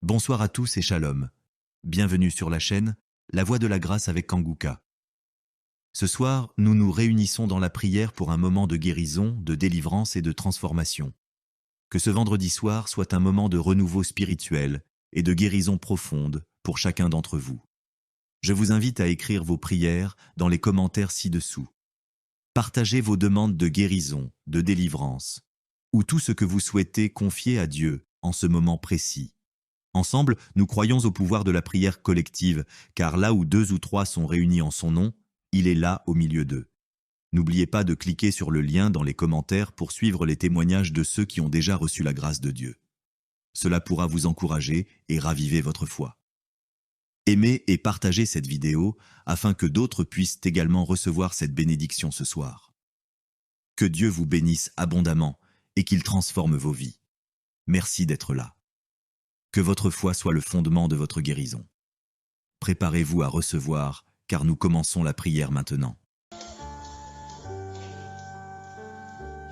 Bonsoir à tous et shalom. Bienvenue sur la chaîne La Voix de la Grâce avec Kanguka. Ce soir, nous nous réunissons dans la prière pour un moment de guérison, de délivrance et de transformation. Que ce vendredi soir soit un moment de renouveau spirituel et de guérison profonde pour chacun d'entre vous. Je vous invite à écrire vos prières dans les commentaires ci-dessous. Partagez vos demandes de guérison, de délivrance, ou tout ce que vous souhaitez confier à Dieu en ce moment précis. Ensemble, nous croyons au pouvoir de la prière collective, car là où 2 ou 3 sont réunis en son nom, il est là au milieu d'eux. N'oubliez pas de cliquer sur le lien dans les commentaires pour suivre les témoignages de ceux qui ont déjà reçu la grâce de Dieu. Cela pourra vous encourager et raviver votre foi. Aimez et partagez cette vidéo afin que d'autres puissent également recevoir cette bénédiction ce soir. Que Dieu vous bénisse abondamment et qu'il transforme vos vies. Merci d'être là. Que votre foi soit le fondement de votre guérison. Préparez-vous à recevoir, car nous commençons la prière maintenant.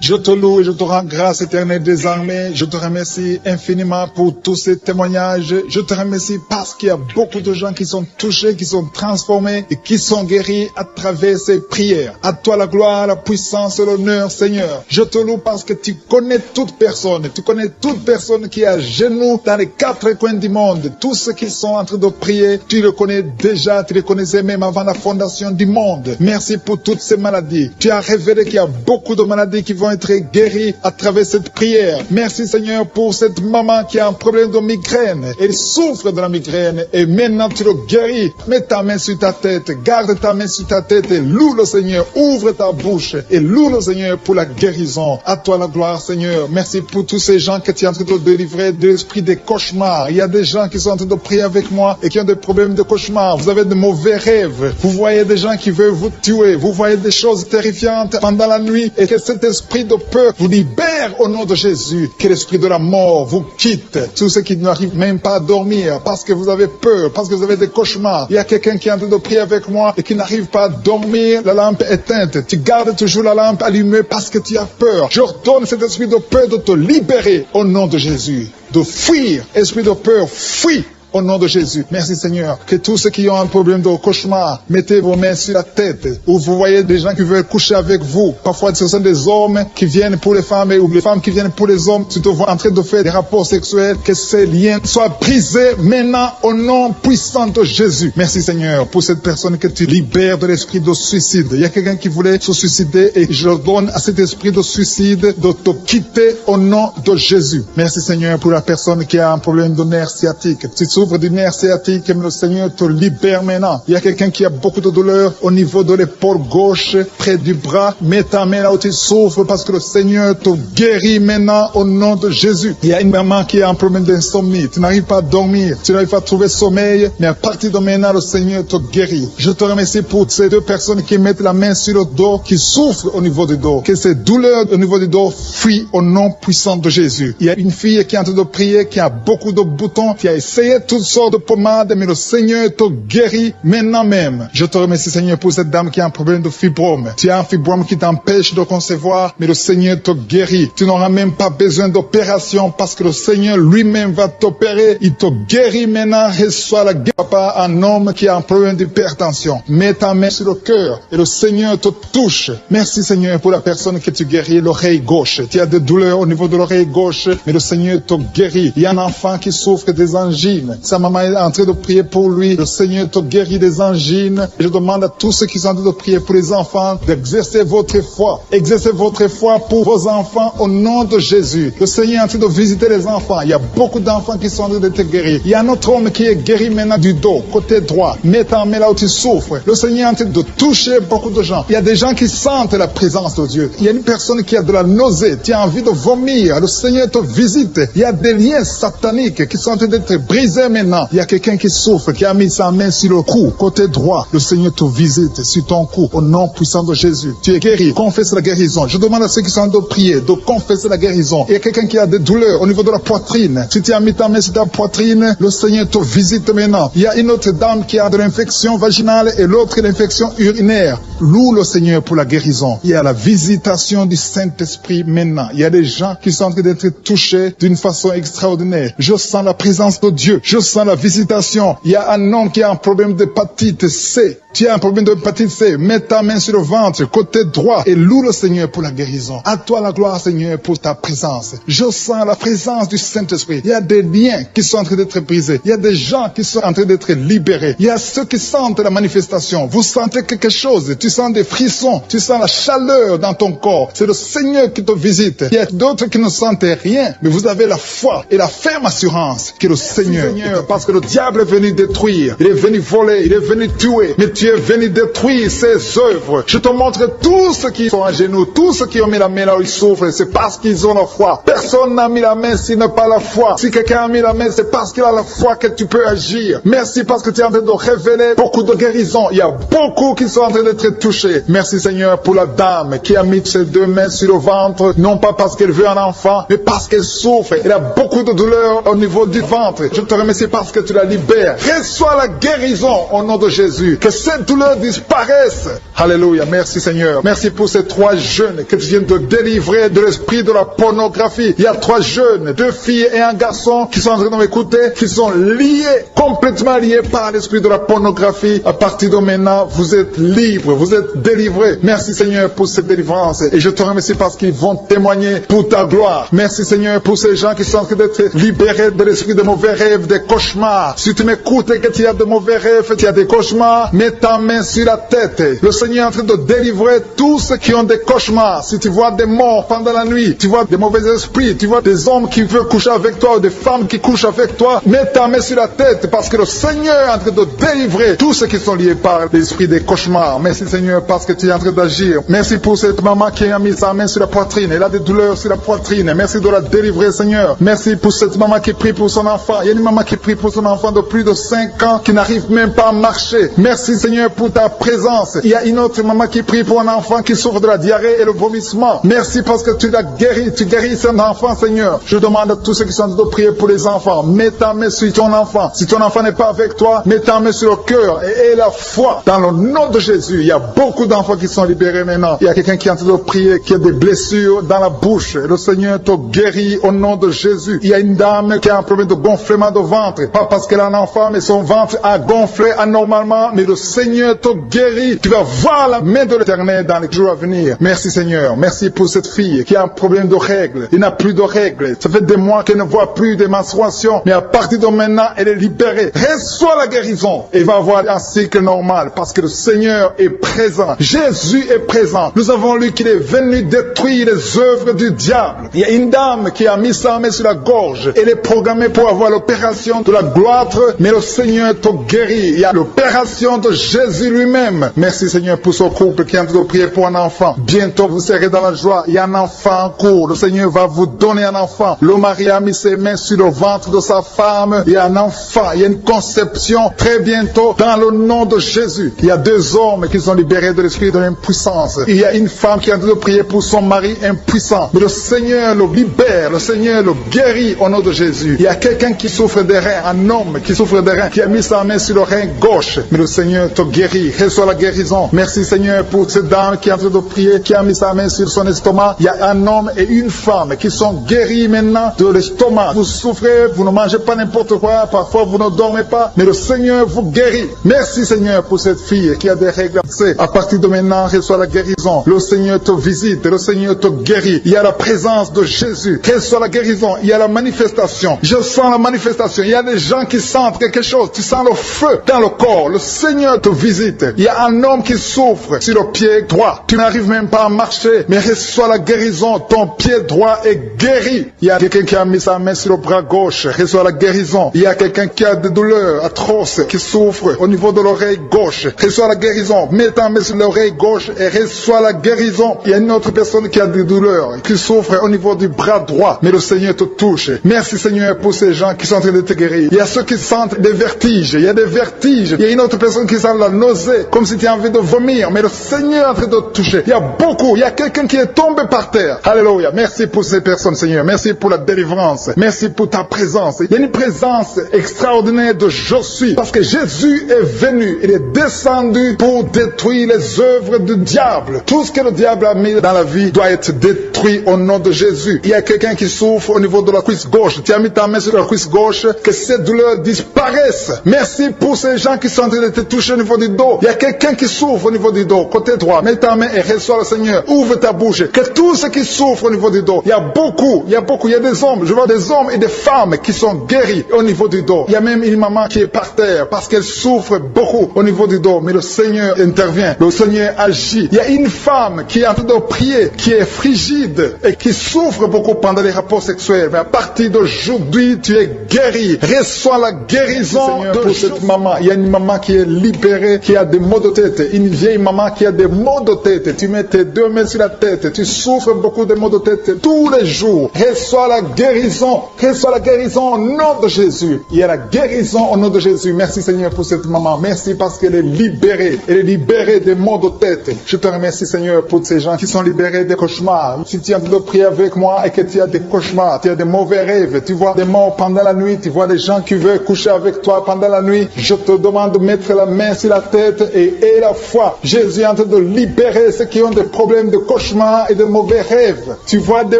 Je te loue et je te rends grâce éternelle désormais. Je te remercie infiniment pour tous ces témoignages. Je te remercie parce qu'il y a beaucoup de gens qui sont touchés, qui sont transformés et qui sont guéris à travers ces prières. À toi la gloire, la puissance et l'honneur, Seigneur. Je te loue parce que tu connais toute personne. Tu connais toute personne qui est à genoux dans les 4 coins du monde. Tous ceux qui sont en train de prier, tu le connais déjà. Tu les connaissais même avant la fondation du monde. Merci pour toutes ces maladies. Tu as révélé qu'il y a beaucoup de maladies qui vont être guéris à travers cette prière. Merci Seigneur pour cette maman qui a un problème de migraine. Elle souffre de la migraine et maintenant tu le guéris. Mets ta main sur ta tête, garde ta main sur ta tête et loue le Seigneur. Ouvre ta bouche et loue le Seigneur pour la guérison. À toi la gloire Seigneur. Merci pour tous ces gens que tu es en train de délivrer de l'esprit des cauchemars. Il y a des gens qui sont en train de prier avec moi et qui ont des problèmes de cauchemars. Vous avez de mauvais rêves. Vous voyez des gens qui veulent vous tuer. Vous voyez des choses terrifiantes pendant la nuit et que cet esprit de peur vous libère au nom de Jésus. Que l'esprit de la mort vous quitte. Tous ceux qui n'arrivent même pas à dormir parce que vous avez peur, parce que vous avez des cauchemars. Il y a quelqu'un qui est en train de prier avec moi et qui n'arrive pas à dormir, la lampe éteinte. Tu gardes toujours la lampe allumée parce que tu as peur. J'ordonne cet esprit de peur de te libérer au nom de Jésus. De fuir. Esprit de peur, fuis. Au nom de Jésus. Merci Seigneur. Que tous ceux qui ont un problème de cauchemar, mettez vos mains sur la tête. Ou vous voyez des gens qui veulent coucher avec vous. Parfois ce sont des hommes qui viennent pour les femmes ou les femmes qui viennent pour les hommes. Tu te vois en train de faire des rapports sexuels. Que ces liens soient brisés maintenant au nom puissant de Jésus. Merci Seigneur pour cette personne que tu libères de l'esprit de suicide. Il y a quelqu'un qui voulait se suicider et je donne à cet esprit de suicide de te quitter au nom de Jésus. Merci Seigneur pour la personne qui a un problème de nerf sciatique. Tu souffres du nerf sciatique, le Seigneur te libère maintenant. Il y a quelqu'un qui a beaucoup de douleur au niveau de l'épaule gauche, près du bras. Mets ta main là où tu souffres parce que le Seigneur te guérit maintenant au nom de Jésus. Il y a une maman qui a un problème d'insomnie. Tu n'arrives pas à dormir, tu n'arrives pas à trouver sommeil, mais à partir de maintenant, le Seigneur te guérit. Je te remercie pour ces 2 personnes qui mettent la main sur le dos, qui souffrent au niveau du dos. Que ces douleurs au niveau du dos fuient au nom puissant de Jésus. Il y a une fille qui est en train de prier, qui a beaucoup de boutons, qui a essayé toutes sortes de pommades, mais le Seigneur te guérit maintenant même. Je te remercie Seigneur pour cette dame qui a un problème de fibrome. Tu as un fibrome qui t'empêche de concevoir, mais le Seigneur te guérit. Tu n'auras même pas besoin d'opération parce que le Seigneur lui-même va t'opérer. Il te guérit maintenant. Reçois la guérison. Papa, un homme qui a un problème d'hypertension. Mets ta main sur le cœur et le Seigneur te touche. Merci Seigneur pour la personne que tu guéris, l'oreille gauche. Tu as des douleurs au niveau de l'oreille gauche, mais le Seigneur te guérit. Il y a un enfant qui souffre des angines. Sa maman est en train de prier pour lui. Le Seigneur te guérit des angines. Je demande à tous ceux qui sont en train de prier pour les enfants d'exercer votre foi. Exercez votre foi pour vos enfants au nom de Jésus. Le Seigneur est en train de visiter les enfants. Il y a beaucoup d'enfants qui sont en train d'être guéris. Il y a un autre homme qui est guéri maintenant du dos, côté droit. Mets ta main là où tu souffres. Le Seigneur est en train de toucher beaucoup de gens. Il y a des gens qui sentent la présence de Dieu. Il y a une personne qui a de la nausée. Tu as envie de vomir. Le Seigneur te visite. Il y a des liens sataniques qui sont en train d'être brisés douleur maintenant. Il y a quelqu'un qui souffre, qui a mis sa main sur le cou, côté droit. Le Seigneur te visite sur ton cou, au nom puissant de Jésus. Tu es guéri. Confesse la guérison. Je demande à ceux qui sont en train de prier de confesser la guérison. Il y a quelqu'un qui a des douleurs au niveau de la poitrine. Si tu as mis ta main sur ta poitrine, le Seigneur te visite maintenant. Il y a une autre dame qui a de l'infection vaginale et l'autre l'infection urinaire. Loue le Seigneur pour la guérison. Il y a la visitation du Saint-Esprit maintenant. Il y a des gens qui sont en train d'être touchés d'une façon extraordinaire. Je sens la présence de Dieu. Je sens la visitation. Il y a un homme qui a un problème d'hépatite C. Tu as un problème d'hépatite C. Mets ta main sur le ventre, côté droit, et loue le Seigneur pour la guérison. À toi la gloire, Seigneur, pour ta présence. Je sens la présence du Saint-Esprit. Il y a des liens qui sont en train d'être brisés. Il y a des gens qui sont en train d'être libérés. Il y a ceux qui sentent la manifestation. Vous sentez quelque chose. Tu sens des frissons. Tu sens la chaleur dans ton corps. C'est le Seigneur qui te visite. Il y a d'autres qui ne sentent rien, mais vous avez la foi et la ferme assurance que le Seigneur, parce que le diable est venu détruire. Il est venu voler. Il est venu tuer. Mais tu es venu détruire ses œuvres. Je te montre tous ceux qui sont à genoux, tous ceux qui ont mis la main là où ils souffrent, c'est parce qu'ils ont la foi. Personne n'a mis la main s'il n'a pas la foi. Si quelqu'un a mis la main, c'est parce qu'il a la foi que tu peux agir. Merci parce que tu es en train de révéler beaucoup de guérisons. Il y a beaucoup qui sont en train d'être touchés. Merci Seigneur pour la dame qui a mis ses deux mains sur le ventre, non pas parce qu'elle veut un enfant, mais parce qu'elle souffre. Elle a beaucoup de douleur au niveau du ventre. Je te remercie parce que tu la libères. Reçois la guérison au nom de Jésus. Que cette douleur disparaisse. Alléluia. Merci Seigneur. Merci pour ces 3 jeunes que tu viens de délivrer de l'esprit de la pornographie. Il y a 3 jeunes, 2 filles et un garçon qui sont en train de m'écouter, qui sont liés, complètement liés par l'esprit de la pornographie. À partir de maintenant, vous êtes libres, vous êtes délivrés. Merci Seigneur pour cette délivrance. Et je te remercie parce qu'ils vont témoigner pour ta gloire. Merci Seigneur pour ces gens qui sont en train d'être libérés de l'esprit de mauvais rêves, des cauchemars. Si tu m'écoutes et que tu as de mauvais rêves, tu as des cauchemars, mets ta main sur la tête. Le Seigneur est en train de délivrer tous ceux qui ont des cauchemars. Si tu vois des morts pendant la nuit, tu vois des mauvais esprits, tu vois des hommes qui veulent coucher avec toi ou des femmes qui couchent avec toi, mets ta main sur la tête parce que le Seigneur est en train de délivrer tous ceux qui sont liés par l'esprit des cauchemars. Merci Seigneur parce que tu es en train d'agir. Merci pour cette maman qui a mis sa main sur la poitrine. Elle a des douleurs sur la poitrine. Merci de la délivrer Seigneur. Merci pour cette maman qui prie pour son enfant. Il y a une maman qui prie pour son enfant de plus de 5 ans qui n'arrive même pas à marcher. Merci Seigneur pour ta présence. Il y a une autre maman qui prie pour un enfant qui souffre de la diarrhée et le vomissement. Merci parce que tu l'as guéri. Tu guéris cet enfant Seigneur. Je demande à tous ceux qui sont en train de prier pour les enfants. Mets ta main sur ton enfant. Si ton enfant n'est pas avec toi, mets ta main sur le cœur et aie la foi dans le nom de Jésus. Il y a beaucoup d'enfants qui sont libérés maintenant. Il y a quelqu'un qui est en train de prier, qui a des blessures dans la bouche. Le Seigneur te guérit au nom de Jésus. Il y a une dame qui a un problème de gonflement de ventre. Pas parce qu'elle a un enfant, mais son ventre a gonflé anormalement. Mais le Seigneur te guérit. Tu vas voir la main de l'Éternel dans les jours à venir. Merci Seigneur. Merci pour cette fille qui a un problème de règles. Il n'a plus de règles. Ça fait des mois qu'elle ne voit plus de menstruation. Mais à partir de maintenant, elle est libérée. Reçois la guérison. Et va avoir un cycle normal parce que le Seigneur est présent. Jésus est présent. Nous avons lu qu'il est venu détruire les œuvres du diable. Il y a une dame qui a mis sa main sur la gorge. Elle est programmée pour avoir l'opération de la gloître, mais le Seigneur te guérit. Il y a l'opération de Jésus lui-même. Merci Seigneur pour ce couple qui est en train de prier pour un enfant. Bientôt vous serez dans la joie. Il y a un enfant en cours. Le Seigneur va vous donner un enfant. Le mari a mis ses mains sur le ventre de sa femme. Il y a un enfant. Il y a une conception très bientôt dans le nom de Jésus. Il y a 2 hommes qui sont libérés de l'esprit de l'impuissance. Il y a une femme qui est en train de prier pour son mari impuissant. Mais le Seigneur le libère. Le Seigneur le guérit au nom de Jésus. Il y a quelqu'un qui souffre des reins. Un homme qui souffre des reins. Qui a mis sa main sur le rein gauche. Mais le Seigneur te guérit. Reçois la guérison. Merci Seigneur pour cette dame qui est en train de prier. Qui a mis sa main sur son estomac. Il y a un homme et une femme qui sont guéris maintenant de l'estomac. Vous souffrez. Vous ne mangez pas n'importe quoi. Parfois vous ne dormez pas. Mais le Seigneur vous guérit. Merci Seigneur pour cette fille qui a des règles. À partir de maintenant, reçois la guérison. Le Seigneur te visite. Le Seigneur te guérit. Il y a la présence de Jésus. Reçois la guérison. Il y a la manifestation. Je sens la manifestation. Il y a des gens qui sentent quelque chose. Tu sens le feu dans le corps. Le Seigneur te visite. Il y a un homme qui souffre sur le pied droit. Tu n'arrives même pas à marcher. Mais reçois la guérison. Ton pied droit est guéri. Il y a quelqu'un qui a mis sa main sur le bras gauche. Reçois la guérison. Il y a quelqu'un qui a des douleurs atroces, qui souffre au niveau de l'oreille gauche. Reçois la guérison. Mets ta main sur l'oreille gauche et reçois la guérison. Il y a une autre personne qui a des douleurs, qui souffre au niveau du bras droit. Mais le Seigneur te touche. Merci Seigneur pour ces gens qui sont en train d'être guérir. Il y a ceux qui sentent des vertiges. Il y a des vertiges. Il y a une autre personne qui sent la nausée, comme si tu as envie de vomir. Mais le Seigneur est en train de te toucher. Il y a beaucoup. Il y a quelqu'un qui est tombé par terre. Alléluia. Merci pour ces personnes, Seigneur. Merci pour la délivrance. Merci pour ta présence. Il y a une présence extraordinaire de je suis. Parce que Jésus est venu. Il est descendu pour détruire les œuvres du diable. Tout ce que le diable a mis dans la vie doit être détruit au nom de Jésus. Il y a quelqu'un qui souffre au niveau de la cuisse gauche. Tu as mis ta main sur la cuisse gauche. Que ces douleurs disparaissent. Merci pour ces gens qui sont en train de te toucher au niveau du dos. Il y a quelqu'un qui souffre au niveau du dos. Côté droit. Mets ta main et reçois le Seigneur. Ouvre ta bouche. Que tous ceux qui souffrent au niveau du dos. Il y a beaucoup. Il y a des hommes. Je vois des hommes et des femmes qui sont guéris au niveau du dos. Il y a même une maman qui est par terre parce qu'elle souffre beaucoup au niveau du dos. Mais le Seigneur intervient. Le Seigneur agit. Il y a une femme qui est en train de prier, qui est frigide et qui souffre beaucoup pendant les rapports sexuels. Mais à partir d'aujourd'hui, tu es guéri. Reçois la guérison de cette maman. Il y a une maman qui est libérée, qui a des maux de tête. Une vieille maman qui a des maux de tête. Tu mets tes deux mains sur la tête. Tu souffres beaucoup de maux de tête tous les jours. Reçois la guérison. Reçois la guérison au nom de Jésus. Il y a la guérison au nom de Jésus. Merci Seigneur pour cette maman. Merci parce qu'elle est libérée. Elle est libérée des maux de tête. Je te remercie Seigneur pour ces gens qui sont libérés des cauchemars. Si tu es en train de prier avec moi et que tu as des cauchemars, tu as des mauvais rêves, tu vois des morts pendant la nuit, tu vois des gens qui veulent coucher avec toi pendant la nuit, je te demande de mettre la main sur la tête et la foi. Jésus est en train de libérer ceux qui ont des problèmes de cauchemars et de mauvais rêves. Tu vois des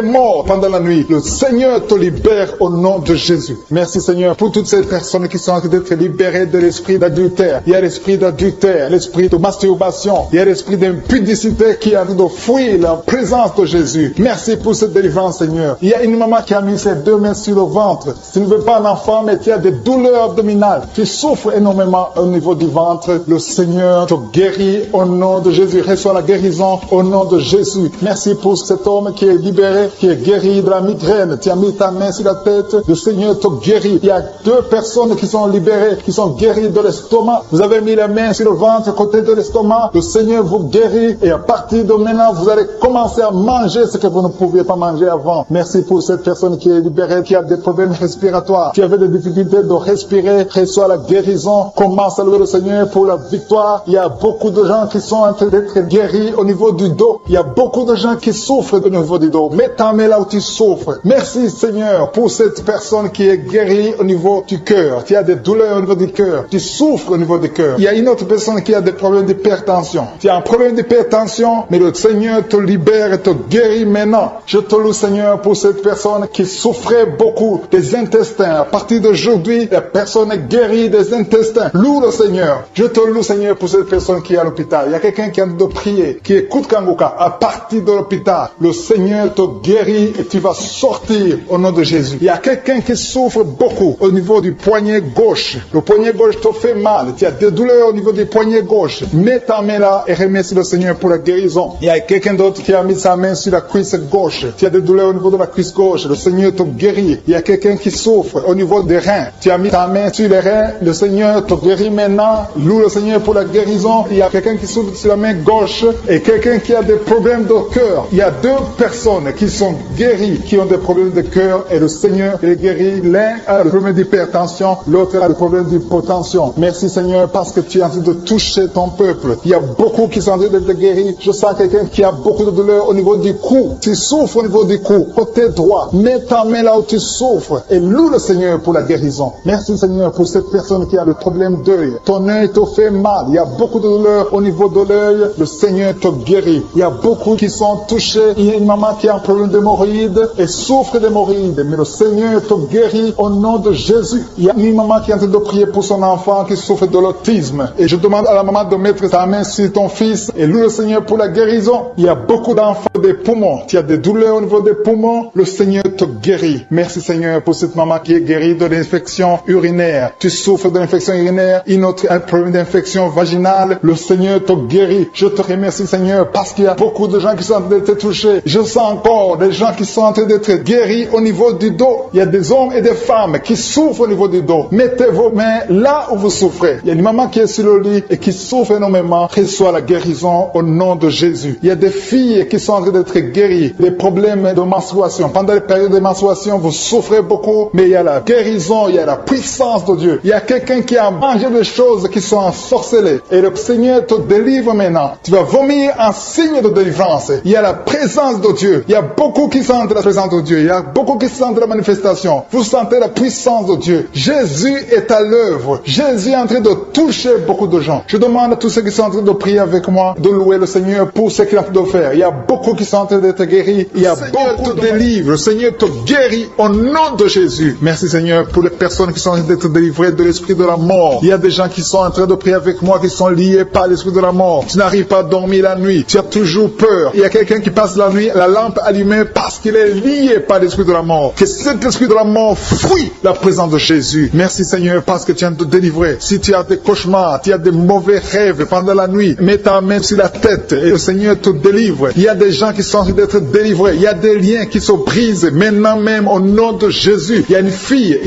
morts pendant la nuit. Le Seigneur te libère au nom de Jésus. Merci Seigneur pour toutes ces personnes qui sont en train d'être libérées de l'esprit d'adultère. Il y a l'esprit d'adultère, l'esprit de masturbation, il y a l'esprit d'impudicité qui est en train de fuir la présence de Jésus. Merci pour cette délivrance Seigneur. Il y a une maman qui a mis ses deux mains sur le ventre. Tu ne veux pas un enfant mais tu as des douleurs abdominales. Tu souffres énormément au niveau du ventre. Le Seigneur te guérit au nom de Jésus. Reçois la guérison au nom de Jésus. Merci pour cet homme qui est libéré, qui est guéri de la migraine. Tu as mis ta main sur la tête. Le Seigneur te guérit. Il y a deux personnes qui sont libérées, qui sont guéries de l'estomac. Vous avez mis la main sur le ventre, côté de l'estomac. Le Seigneur vous guérit et à partir de maintenant, vous allez commencer à manger ce que vous ne pouviez pas manger avant. Merci pour cette personne qui est libérée, qui a des problèmes respiratoires, qui avait des difficultés de respirer. Reçois la guérison. Commence à louer le Seigneur pour la victoire. Il y a beaucoup de gens qui sont en train d'être guéris au niveau du dos. Il y a beaucoup de gens qui souffrent au niveau du dos. Mets ta main là où tu souffres. Merci Seigneur pour cette personne qui est guérie au niveau du cœur. Tu as des douleurs au niveau du cœur. Tu souffres au niveau du cœur. Il y a une autre personne qui a des problèmes d'hypertension. Tu as un problème d'hypertension, mais le Seigneur te libère et te guérit maintenant. Je te loue Seigneur pour cette personne qui souffrait beaucoup des intestins. À partir d'aujourd'hui, la personne est guérie des intestins. Loue le Seigneur. Je te loue Seigneur pour cette personne qui est à l'hôpital. Il y a quelqu'un qui a de prier, qui écoute Kanguka. À partir de l'hôpital, le Seigneur te guérit et tu vas sortir au nom de Jésus. Il y a quelqu'un qui souffre beaucoup au niveau du poignet gauche. Le poignet gauche te fait mal. Tu as des douleurs au niveau du poignet gauche. Mets ta main là et remercie le Seigneur pour la guérison. Il y a quelqu'un d'autre qui a mis sa main sur la cuisse gauche. Tu as des douleurs au niveau de la cuisse gauche. Le Seigneur te guérit. Il y a quelqu'un qui souffre au niveau des reins. Tu as mis ta main sur les reins. Le Seigneur te guérit maintenant. Loue le Seigneur pour la guérison. Il y a quelqu'un qui souffre sur la main gauche et quelqu'un qui a des problèmes de cœur. Il y a deux personnes qui sont guéries, qui ont des problèmes de cœur et le Seigneur les guérit. L'un a le problème d'hypertension, l'autre a le problème d'hypotension. Merci Seigneur parce que tu es en train de toucher ton peuple. Il y a beaucoup qui sont en train d'être guéris. Je sens quelqu'un qui a beaucoup de douleur au niveau du cou. Tu souffres au niveau du cou, côté droit. Mets ta main là où tu souffres et loue le Seigneur pour la guérison. Merci Seigneur pour cette personne qui a le problème d'œil. Ton œil te fait mal. Il y a beaucoup de douleur au niveau de l'œil. Le Seigneur te guérit. Il y a beaucoup qui sont touchés. Il y a une maman qui a un problème d'hémorroïdes et souffre d'hémorroïdes. Mais le Seigneur te guérit au nom de Jésus. Il y a une maman qui est en train de prier pour son enfant qui souffre de l'autisme. Et je demande à la maman de mettre sa main sur ton fils et loue le Seigneur pour la guérison. Il y a beaucoup d'enfants des poumons. Tu as des douleurs au niveau des poumons. Le Seigneur te guérit. Merci Seigneur pour cette maman qui est guérie de l'infection urinaire. Tu souffres de l'infection urinaire. Une autre a un problème d'infection vaginale. Le Seigneur te guérit. Je te remercie Seigneur parce qu'il y a beaucoup de gens qui sont en train d'être touchés. Je sens encore des gens qui sont en train d'être guéris au niveau du dos. Il y a des hommes et des femmes qui souffrent au niveau du dos. Mettez vos mains là où vous souffrez. Il y a une maman qui est sur le lit et qui souffre énormément. Reçoit la guérison au nom de Jésus. Il y a des filles qui sont en train d'être guéries guéri des problèmes de menstruation. Pendant les périodes de menstruation, vous souffrez beaucoup, mais il y a la guérison, il y a la puissance de Dieu. Il y a quelqu'un qui a mangé des choses qui sont ensorcelées. Et le Seigneur te délivre maintenant. Tu vas vomir en signe de délivrance. Il y a la présence de Dieu. Il y a beaucoup qui sentent la présence de Dieu. Il y a beaucoup qui sentent la manifestation. Vous sentez la puissance de Dieu. Jésus est à l'œuvre. Jésus est en train de toucher beaucoup de gens. Je demande à tous ceux qui sont en train de prier avec moi de louer le Seigneur pour ce qu'il est en train de faire. Il y a beaucoup qui sont en train d'être guéris. Il y a beaucoup de délivres. Le Seigneur te guérit au nom de Jésus. Merci Seigneur pour les personnes qui sont en train d'être délivrées de l'esprit de la mort. Il y a des gens qui sont en train de prier avec moi qui sont liés par l'esprit de la mort. Tu n'arrives pas à dormir la nuit. Tu as toujours peur. Il y a quelqu'un qui passe la nuit, la lampe allumée parce qu'il est lié par l'esprit de la mort. Que cet esprit de la mort fuit la présence de Jésus. Merci Seigneur parce que tu viens de te délivrer. Si tu as des cauchemars, tu as des mauvais rêves pendant la nuit, mets ta main sur la tête et le Seigneur te délivre. Il y a des gens qui sont en train d'être délivrés. Il y a des liens qui se brisent maintenant même au nom de Jésus. Il y a une fille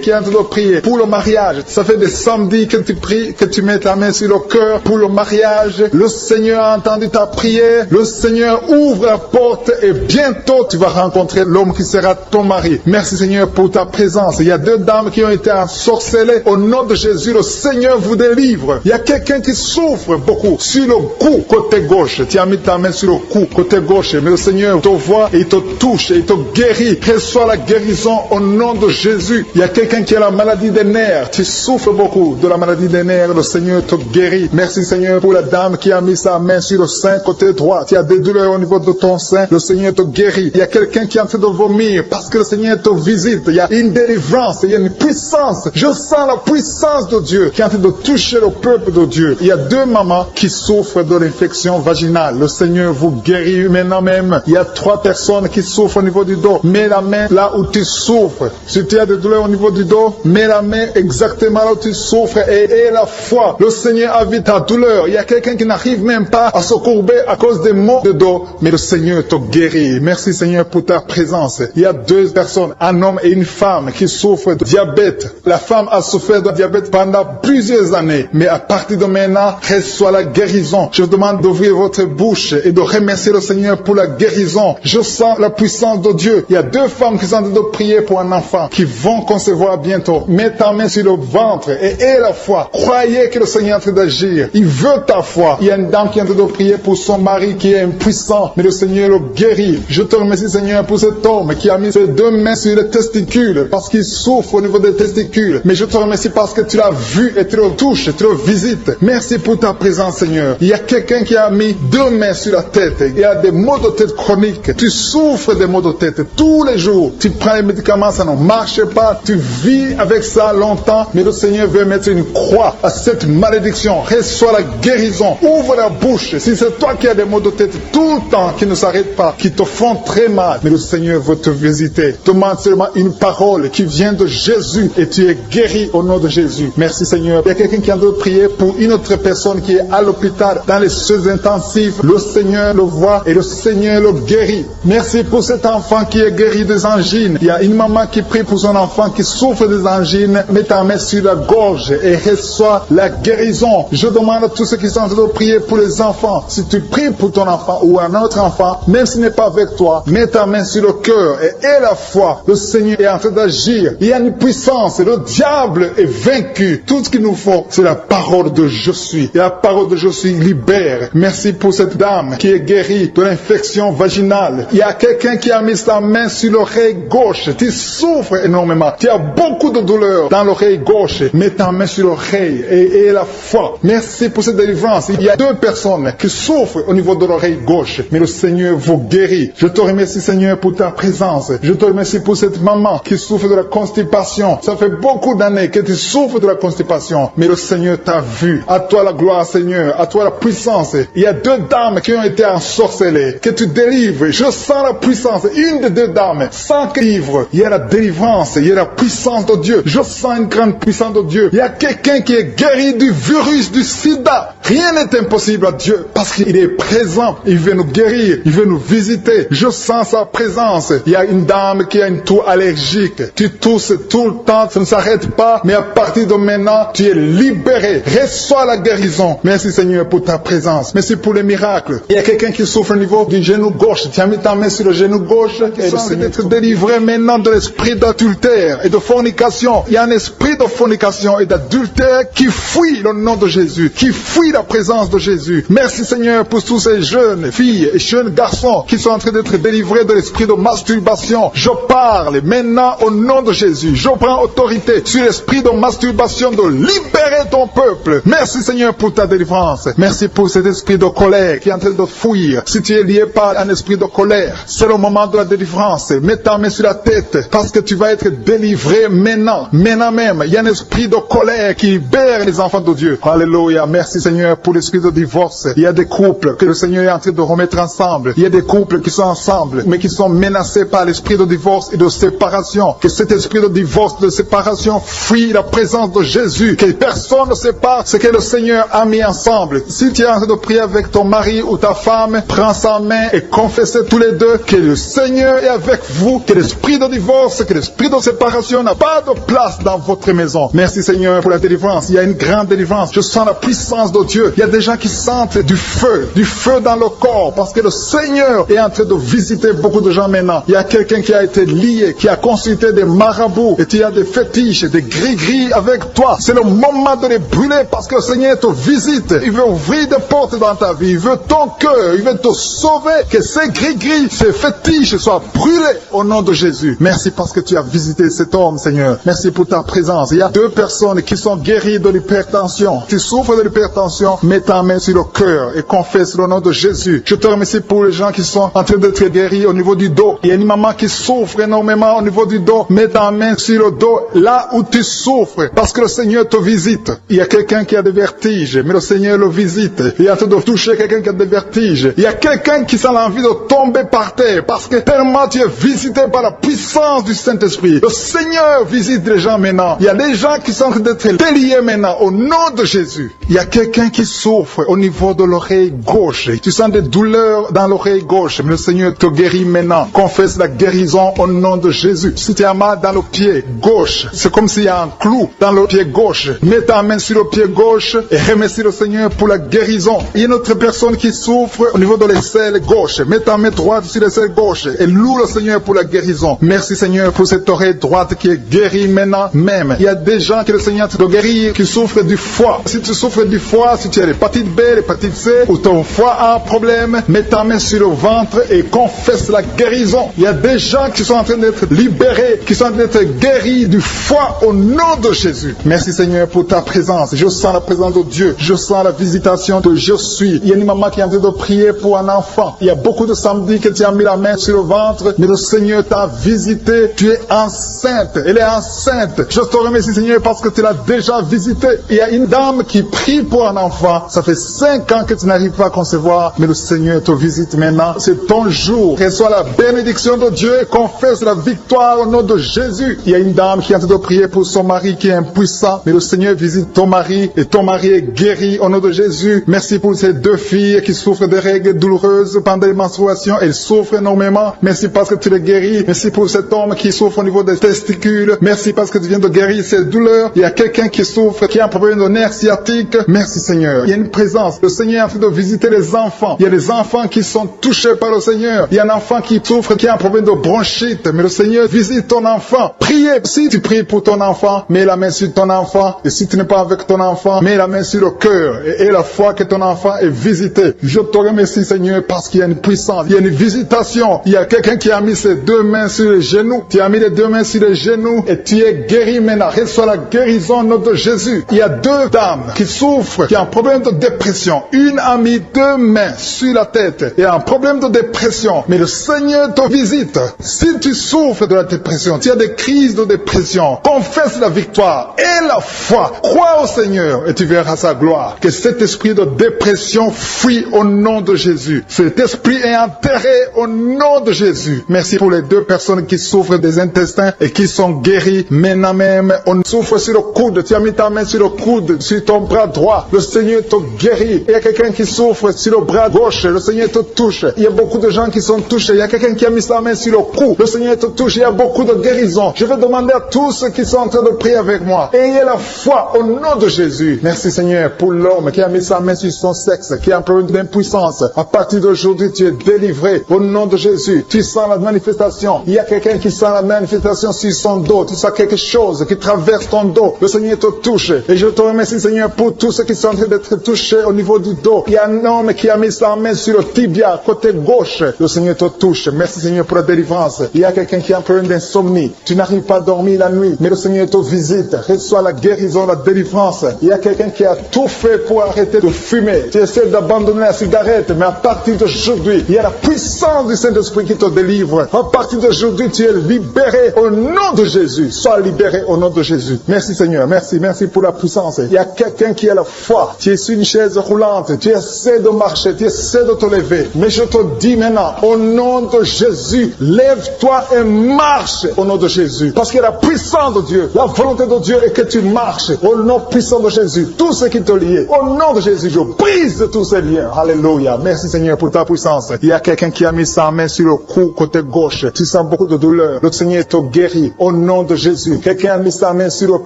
qui est en train de prier pour le mariage. Ça fait des samedis que tu pries, que tu mets ta main sur le cœur pour le mariage. Le Seigneur a entendu ta prière. Le Seigneur ouvre la porte et bientôt tu vas rencontrer l'homme qui sera ton mari. Merci Seigneur pour ta présence. Il y a deux dames qui ont été ensorcelées. Au nom de Jésus, le Seigneur vous délivre. Il y a quelqu'un qui souffre beaucoup sur le cou, côté gauche. Tu as mis ta main sur le cou, côté gauche. Mais le Seigneur te voit et il te touche et il te guérit. Reçois la guérison au nom de Jésus. Il y a quelqu'un qui a la maladie des nerfs. Tu souffres beaucoup de la maladie des nerfs. Le Seigneur te guérit. Merci Seigneur pour la dame qui a mis sa main sur le sein côté droit. Tu as des douleurs au niveau de ton sein. Le Seigneur te guérit. Il y a quelqu'un qui est en train de vomir parce que le Seigneur te visite. Il y a une délivrance. Il y a une puissance. Je sens la puissance de Dieu qui est en train de toucher le peuple de Dieu. Il y a deux mamans qui souffrent de l'infection vaginale. Le Seigneur vous guérit maintenant même. Il y a trois personnes qui souffrent au niveau du dos. Mets la main là où tu souffres. Si tu as des douleurs au niveau du dos, mets la main exactement là où tu souffres et aie la foi. Le Seigneur a vu ta douleur. Il y a quelqu'un qui n'arrive même pas à se courber à cause des maux de dos, mais le Seigneur te guérit. Merci Seigneur pour ta présence. Il y a deux personnes, un homme et une femme qui souffrent de diabète. La femme a souffert de diabète pendant plusieurs années, mais à partir de maintenant, reçoit la guérison. Je vous demande d'ouvrir votre bouche et de remercier le Seigneur pour la guérison. Je sens la puissance de Dieu. Il y a deux femmes qui sont en train de prier pour un enfant qui vont concevoir bientôt. Mets ta main sur le ventre et aie la foi. Croyez que le Seigneur est en train d'agir. Il veut ta foi. Il y a une dame qui est en train de prier pour son mari qui est impuissant, mais le Seigneur le guérit. Je te remercie Seigneur pour cet homme qui a mis ses deux mains sur les testicules parce qu'il souffre au niveau des testicules. Mais je te remercie parce que tu l'as vu et tu le touches, tu le visites. Merci pour ta présence Seigneur. Il y a quelqu'un qui a mis deux mains sur la tête. Il y a des maux de tête chroniques. Tu souffres des maux de tête tous les jours. Tu prends les médicaments, ça ne marche pas. Tu vis avec ça longtemps, mais le Seigneur veut mettre une croix à cette malédiction. Reçois la guérison. Ouvre la bouche. Si c'est toi qui as des maux de tête tout le temps qui ne s'arrêtent pas, qui te font très mal, mais le Seigneur veut te visiter. Demande seulement une parole qui vient de Jésus et tu es guéri au nom de Jésus. Merci Seigneur. Il y a quelqu'un qui a de prier pour une autre personne qui est à l'hôpital dans les soins intensifs. Le Seigneur le voit et le Seigneur le guérit. Merci pour cet enfant qui est guéri des angines. Il y a une maman qui prie pour son enfant qui souffre des angines. Mets ta main sur la gorge et reçois la guérison. Je demande à tous ceux qui sont en train de prier pour les enfants. Si tu pries pour ton enfant ou un autre enfant, même s'il n'est pas avec toi, mets ta main sur le cœur et aie la foi. Le Seigneur est en train d'agir. Il y a une puissance. Le diable est vaincu. Tout ce qu'il nous faut, c'est la parole de je suis. Et la parole de je suis libère. Merci pour cette dame qui est guérie de l'infection vaginale. Il y a quelqu'un qui a mis sa main sur l'oreille gauche. Tu souffres énormément. Tu as beaucoup de douleur dans l'oreille gauche. Mets ta main sur l'oreille et aie la foi. Merci pour cette délivrance. Il y a deux personnes qui souffrent au niveau de l'oreille gauche, mais le Seigneur vous guérit. Je te remercie Seigneur pour ta présence. Je te remercie pour cette maman qui souffre de la constipation. Ça fait beaucoup d'années que tu souffres de la constipation, mais le Seigneur t'a vu. À toi la gloire Seigneur, à toi la puissance. Il y a deux dames qui ont été ensorcelées, que tu délivres. Je sens la puissance. Une des deux dames, sans que livre, il y a la délivrance, il y a la puissance de Dieu. Je sens une grande puissance de Dieu. Il y a quelqu'un qui est guéri du virus du sida. Rien n'est impossible à Dieu parce qu'il est présent. Il veut nous guérir, il veut nous visiter. Je sens sa présence. Il y a une dame qui a une toux allergique. Tu tousses tout le temps, ça ne s'arrête pas, mais à partir de maintenant, tu es libéré. Reçois la guérison. Merci Seigneur pour ta présence. Merci pour les miracles. Il y a quelqu'un qui souffre au niveau du genou gauche. Tu as mis ta main sur le genou gauche et tu d'être délivré maintenant de l'esprit d'adultère et de fornication. Il y a un esprit de fornication et d'adultère qui fuit le nom de Jésus, qui fuit la présence de Jésus. Merci Seigneur pour tous ces jeunes filles et jeunes garçons qui sont en train d'être délivrés de l'esprit de masturbation. Je parle maintenant au nom de Jésus. Je prends autorité sur l'esprit de masturbation de libérer ton peuple. Merci Seigneur pour ta délivrance. Merci pour cet esprit de colère qui est en train de fuir. Si tu es lié par un esprit de colère, c'est le moment de la délivrance. Mets ta main sur la tête parce que tu vas être délivré maintenant. Maintenant même, il y a un esprit de colère qui libère les enfants de Dieu. Alléluia. Merci Seigneur pour l'esprit de divorce. Il y a des couples que le Seigneur est en train de remettre ensemble. Il y a des couples qui sont ensemble mais qui sont menacés par l'esprit de divorce et de séparation. Que cet esprit de divorce, de séparation fuit la présence de Jésus. Que personne ne sépare ce que le Seigneur a mis ensemble. Si tu es en train de prier avec ton mari ou ta femme, prends sa main et confessez tous les deux que le Seigneur est avec vous. Que l'esprit de divorce, que l'esprit de séparation n'a pas de place dans votre maison. Merci Seigneur pour la délivrance. Il y a une grande délivrance. Je sens la puissance de Dieu. Il y a des gens qui sentent du feu dans le corps parce que le Seigneur est en train de visiter beaucoup de gens maintenant. Il y a quelqu'un qui a été lié, qui a consulté des marabouts et tu as des fétiches, des gris-gris avec toi. C'est le moment de les brûler parce que le Seigneur te visite. Il veut ouvrir des portes dans ta vie. Il veut ton cœur. Il veut te sauver. Que ces gris-gris, ces fétiches soient brûlés au nom de Jésus. Merci parce que tu as visité cet homme, Seigneur. Merci pour ta présence. Il y a 2 personnes qui sont guéries de l'hypertension. Tu souffres de l'hypertension, mets ta main sur le cœur et confesse le nom de Jésus. Je te remercie pour les gens qui sont en train d'être guéris au niveau du dos. Il y a une maman qui souffre énormément au niveau du dos. Mets ta main sur le dos, là où tu souffres, parce que le Seigneur te visite. Il y a quelqu'un qui a des vertiges, mais le Seigneur le visite. Il est en train de toucher quelqu'un qui a des vertiges. Il y a quelqu'un qui sent l'envie de tomber par terre, parce que tellement tu es visité par la puissance du Saint-Esprit. Le Seigneur visite les gens maintenant. Il y a des gens qui sont en train d'être déliés maintenant, au nom de Jésus. Il y a quelqu'un qui souffre au niveau de l'oreille gauche. Tu sens des douleurs dans l'oreille gauche, mais le Seigneur te guérit maintenant. Confesse la guérison au nom de Jésus. Si tu as mal dans le pied gauche, c'est comme s'il y a un clou dans le pied gauche. Mets ta main sur le pied gauche et remercie le Seigneur pour la guérison. Il y a une autre personne qui souffre au niveau de l'aisselle gauche. Mets ta main droite sur l'aisselle gauche et loue le Seigneur pour la guérison. Merci Seigneur pour cette oreille droite qui est guérie maintenant même. Il y a des gens que le Seigneur te guérit qui souffrent du foie. Si tu souffres du foie, si tu as l'hépatite B, l'hépatite C ou ton foie a un problème, mets ta main sur le ventre et confesse la guérison. Il y a des gens qui sont en train d'être libérés, qui sont en train d'être guéris du foie au nom de Jésus. Merci Seigneur pour ta présence. Je sens la présence de Dieu. Je sens la visitation de je suis. Il y a une maman qui est en train de prier pour un enfant. Il y a beaucoup de samedis que tu as mis la main sur le ventre, mais le Seigneur t'a visité. Tu es enceinte. Elle est enceinte. Je te remercie Seigneur parce que tu l'as déjà visité. Il y a une dame qui prie pour un enfant. Ça fait 5 ans que tu n'arrives pas à concevoir, mais le Seigneur te visite maintenant. C'est ton jour. Reçois la bénédiction de Dieu et confesse la victoire au nom de Jésus. Il y a une dame qui est en train de prier pour son mari qui est impuissant, mais le Seigneur visite ton mari et ton mari est guéri au nom de Jésus. Merci pour ces 2 filles qui souffrent de règles douloureuses pendant les menstruations. Elles souffrent énormément. Merci parce que tu les guéris. Merci pour cet homme qui souffre au niveau des testicules. Merci parce que tu viens de guérir ces douleurs. Il y a quelqu'un qui souffre, qui a un problème de nerf sciatique. Merci Seigneur. Il y a une présence. Le Seigneur est en train de visiter les enfants. Il y a des enfants qui sont touchés par le Seigneur. Il y a un enfant qui souffre, qui a un problème de bronchite. Mais le Seigneur visite ton enfant. Priez. Si tu pries pour ton enfant, mets la main sur ton enfant. Et si tu n'es pas avec ton enfant, mets la main sur le cœur. Et la foi que ton enfant est visité. Je te remercie Seigneur parce qu'il y a une puissance. Il y a une visitation. Il y a quelqu'un qui a mis ses 2 mains sur les genoux. Tu as mis les 2 mains sur les genoux et tu es guéri maintenant. Reçois la guérison au nom de Jésus. Il y a 2 dames qui souffrent, qui ont un problème de dépression. Une a mis 2 mains sur la tête et a un problème de dépression. Mais le Seigneur te visite. Si tu souffres de la dépression, tu as des crises de dépression, confesse la victoire et la foi. Crois au Seigneur et tu verras sa gloire. Que cet esprit de dépression fuit au nom de Jésus. Cet esprit est enterré au nom de Jésus. Merci pour les 2 personnes qui souffrent des intestins et qui sont guéries maintenant même. On souffre sur le coude. Tu as mis ta main sur le coude, sur ton bras droit. Le Seigneur te guérit. Il y a quelqu'un qui souffre sur le bras gauche, le Seigneur te touche. Il y a beaucoup de gens qui sont touchés. Il y a quelqu'un qui a mis sa main sur le cou, le Seigneur te touche. Il y a beaucoup de guérisons. Je vais demander à tous ceux qui sont en train de prier avec moi, ayez la foi au nom de Jésus. Merci Seigneur pour l'homme qui a mis sa main sur son sexe, qui a un problème d'impuissance. À partir d'aujourd'hui, tu es délivré au nom de Jésus. Tu sens la manifestation. Il y a quelqu'un qui sent la manifestation sur son dos. Tu sens quelque chose qui traverse ton dos. Le Seigneur te touche. Et je te remercie Seigneur pour tous ceux qui sont en train d'être touchés au niveau du dos. Il y a un homme qui a mis sa main sur le tibia, côté gauche. Le Seigneur te touche. Merci Seigneur pour la délivrance. Il y a quelqu'un qui a un problème d'insomnie. Tu n'arrives pas à dormir la nuit, mais le Seigneur te visite. Reçois la guérison, la délivrance. Il y a quelqu'un qui a tout fait pour arrêter de fumer. Tu essaies d'abandonner la cigarette, mais à partir d'aujourd'hui, il y a la puissance du Saint-Esprit qui te délivre. À partir d'aujourd'hui, tu es libéré au nom de Jésus. Sois libéré au nom de Jésus. Merci Seigneur. Merci pour la puissance. Il y a quelqu'un qui a la foi. Tu es sur une chaise roulante. Tu essaies de marcher. Tu essaies de te lever. Mais je te dis maintenant, au nom de Jésus, lève-toi et marche au nom de Jésus. Parce qu'il y a la puissance de Dieu. La volonté de Dieu est que tu marches au nom puissant de Jésus. Tout ce qui te lie, au nom de Jésus, je brise tous ces liens. Alléluia. Merci Seigneur pour ta puissance. Il y a quelqu'un qui a mis sa main sur le cou côté gauche. Tu sens beaucoup de douleur. Le Seigneur te guérit au nom de Jésus. Quelqu'un a mis sa main sur le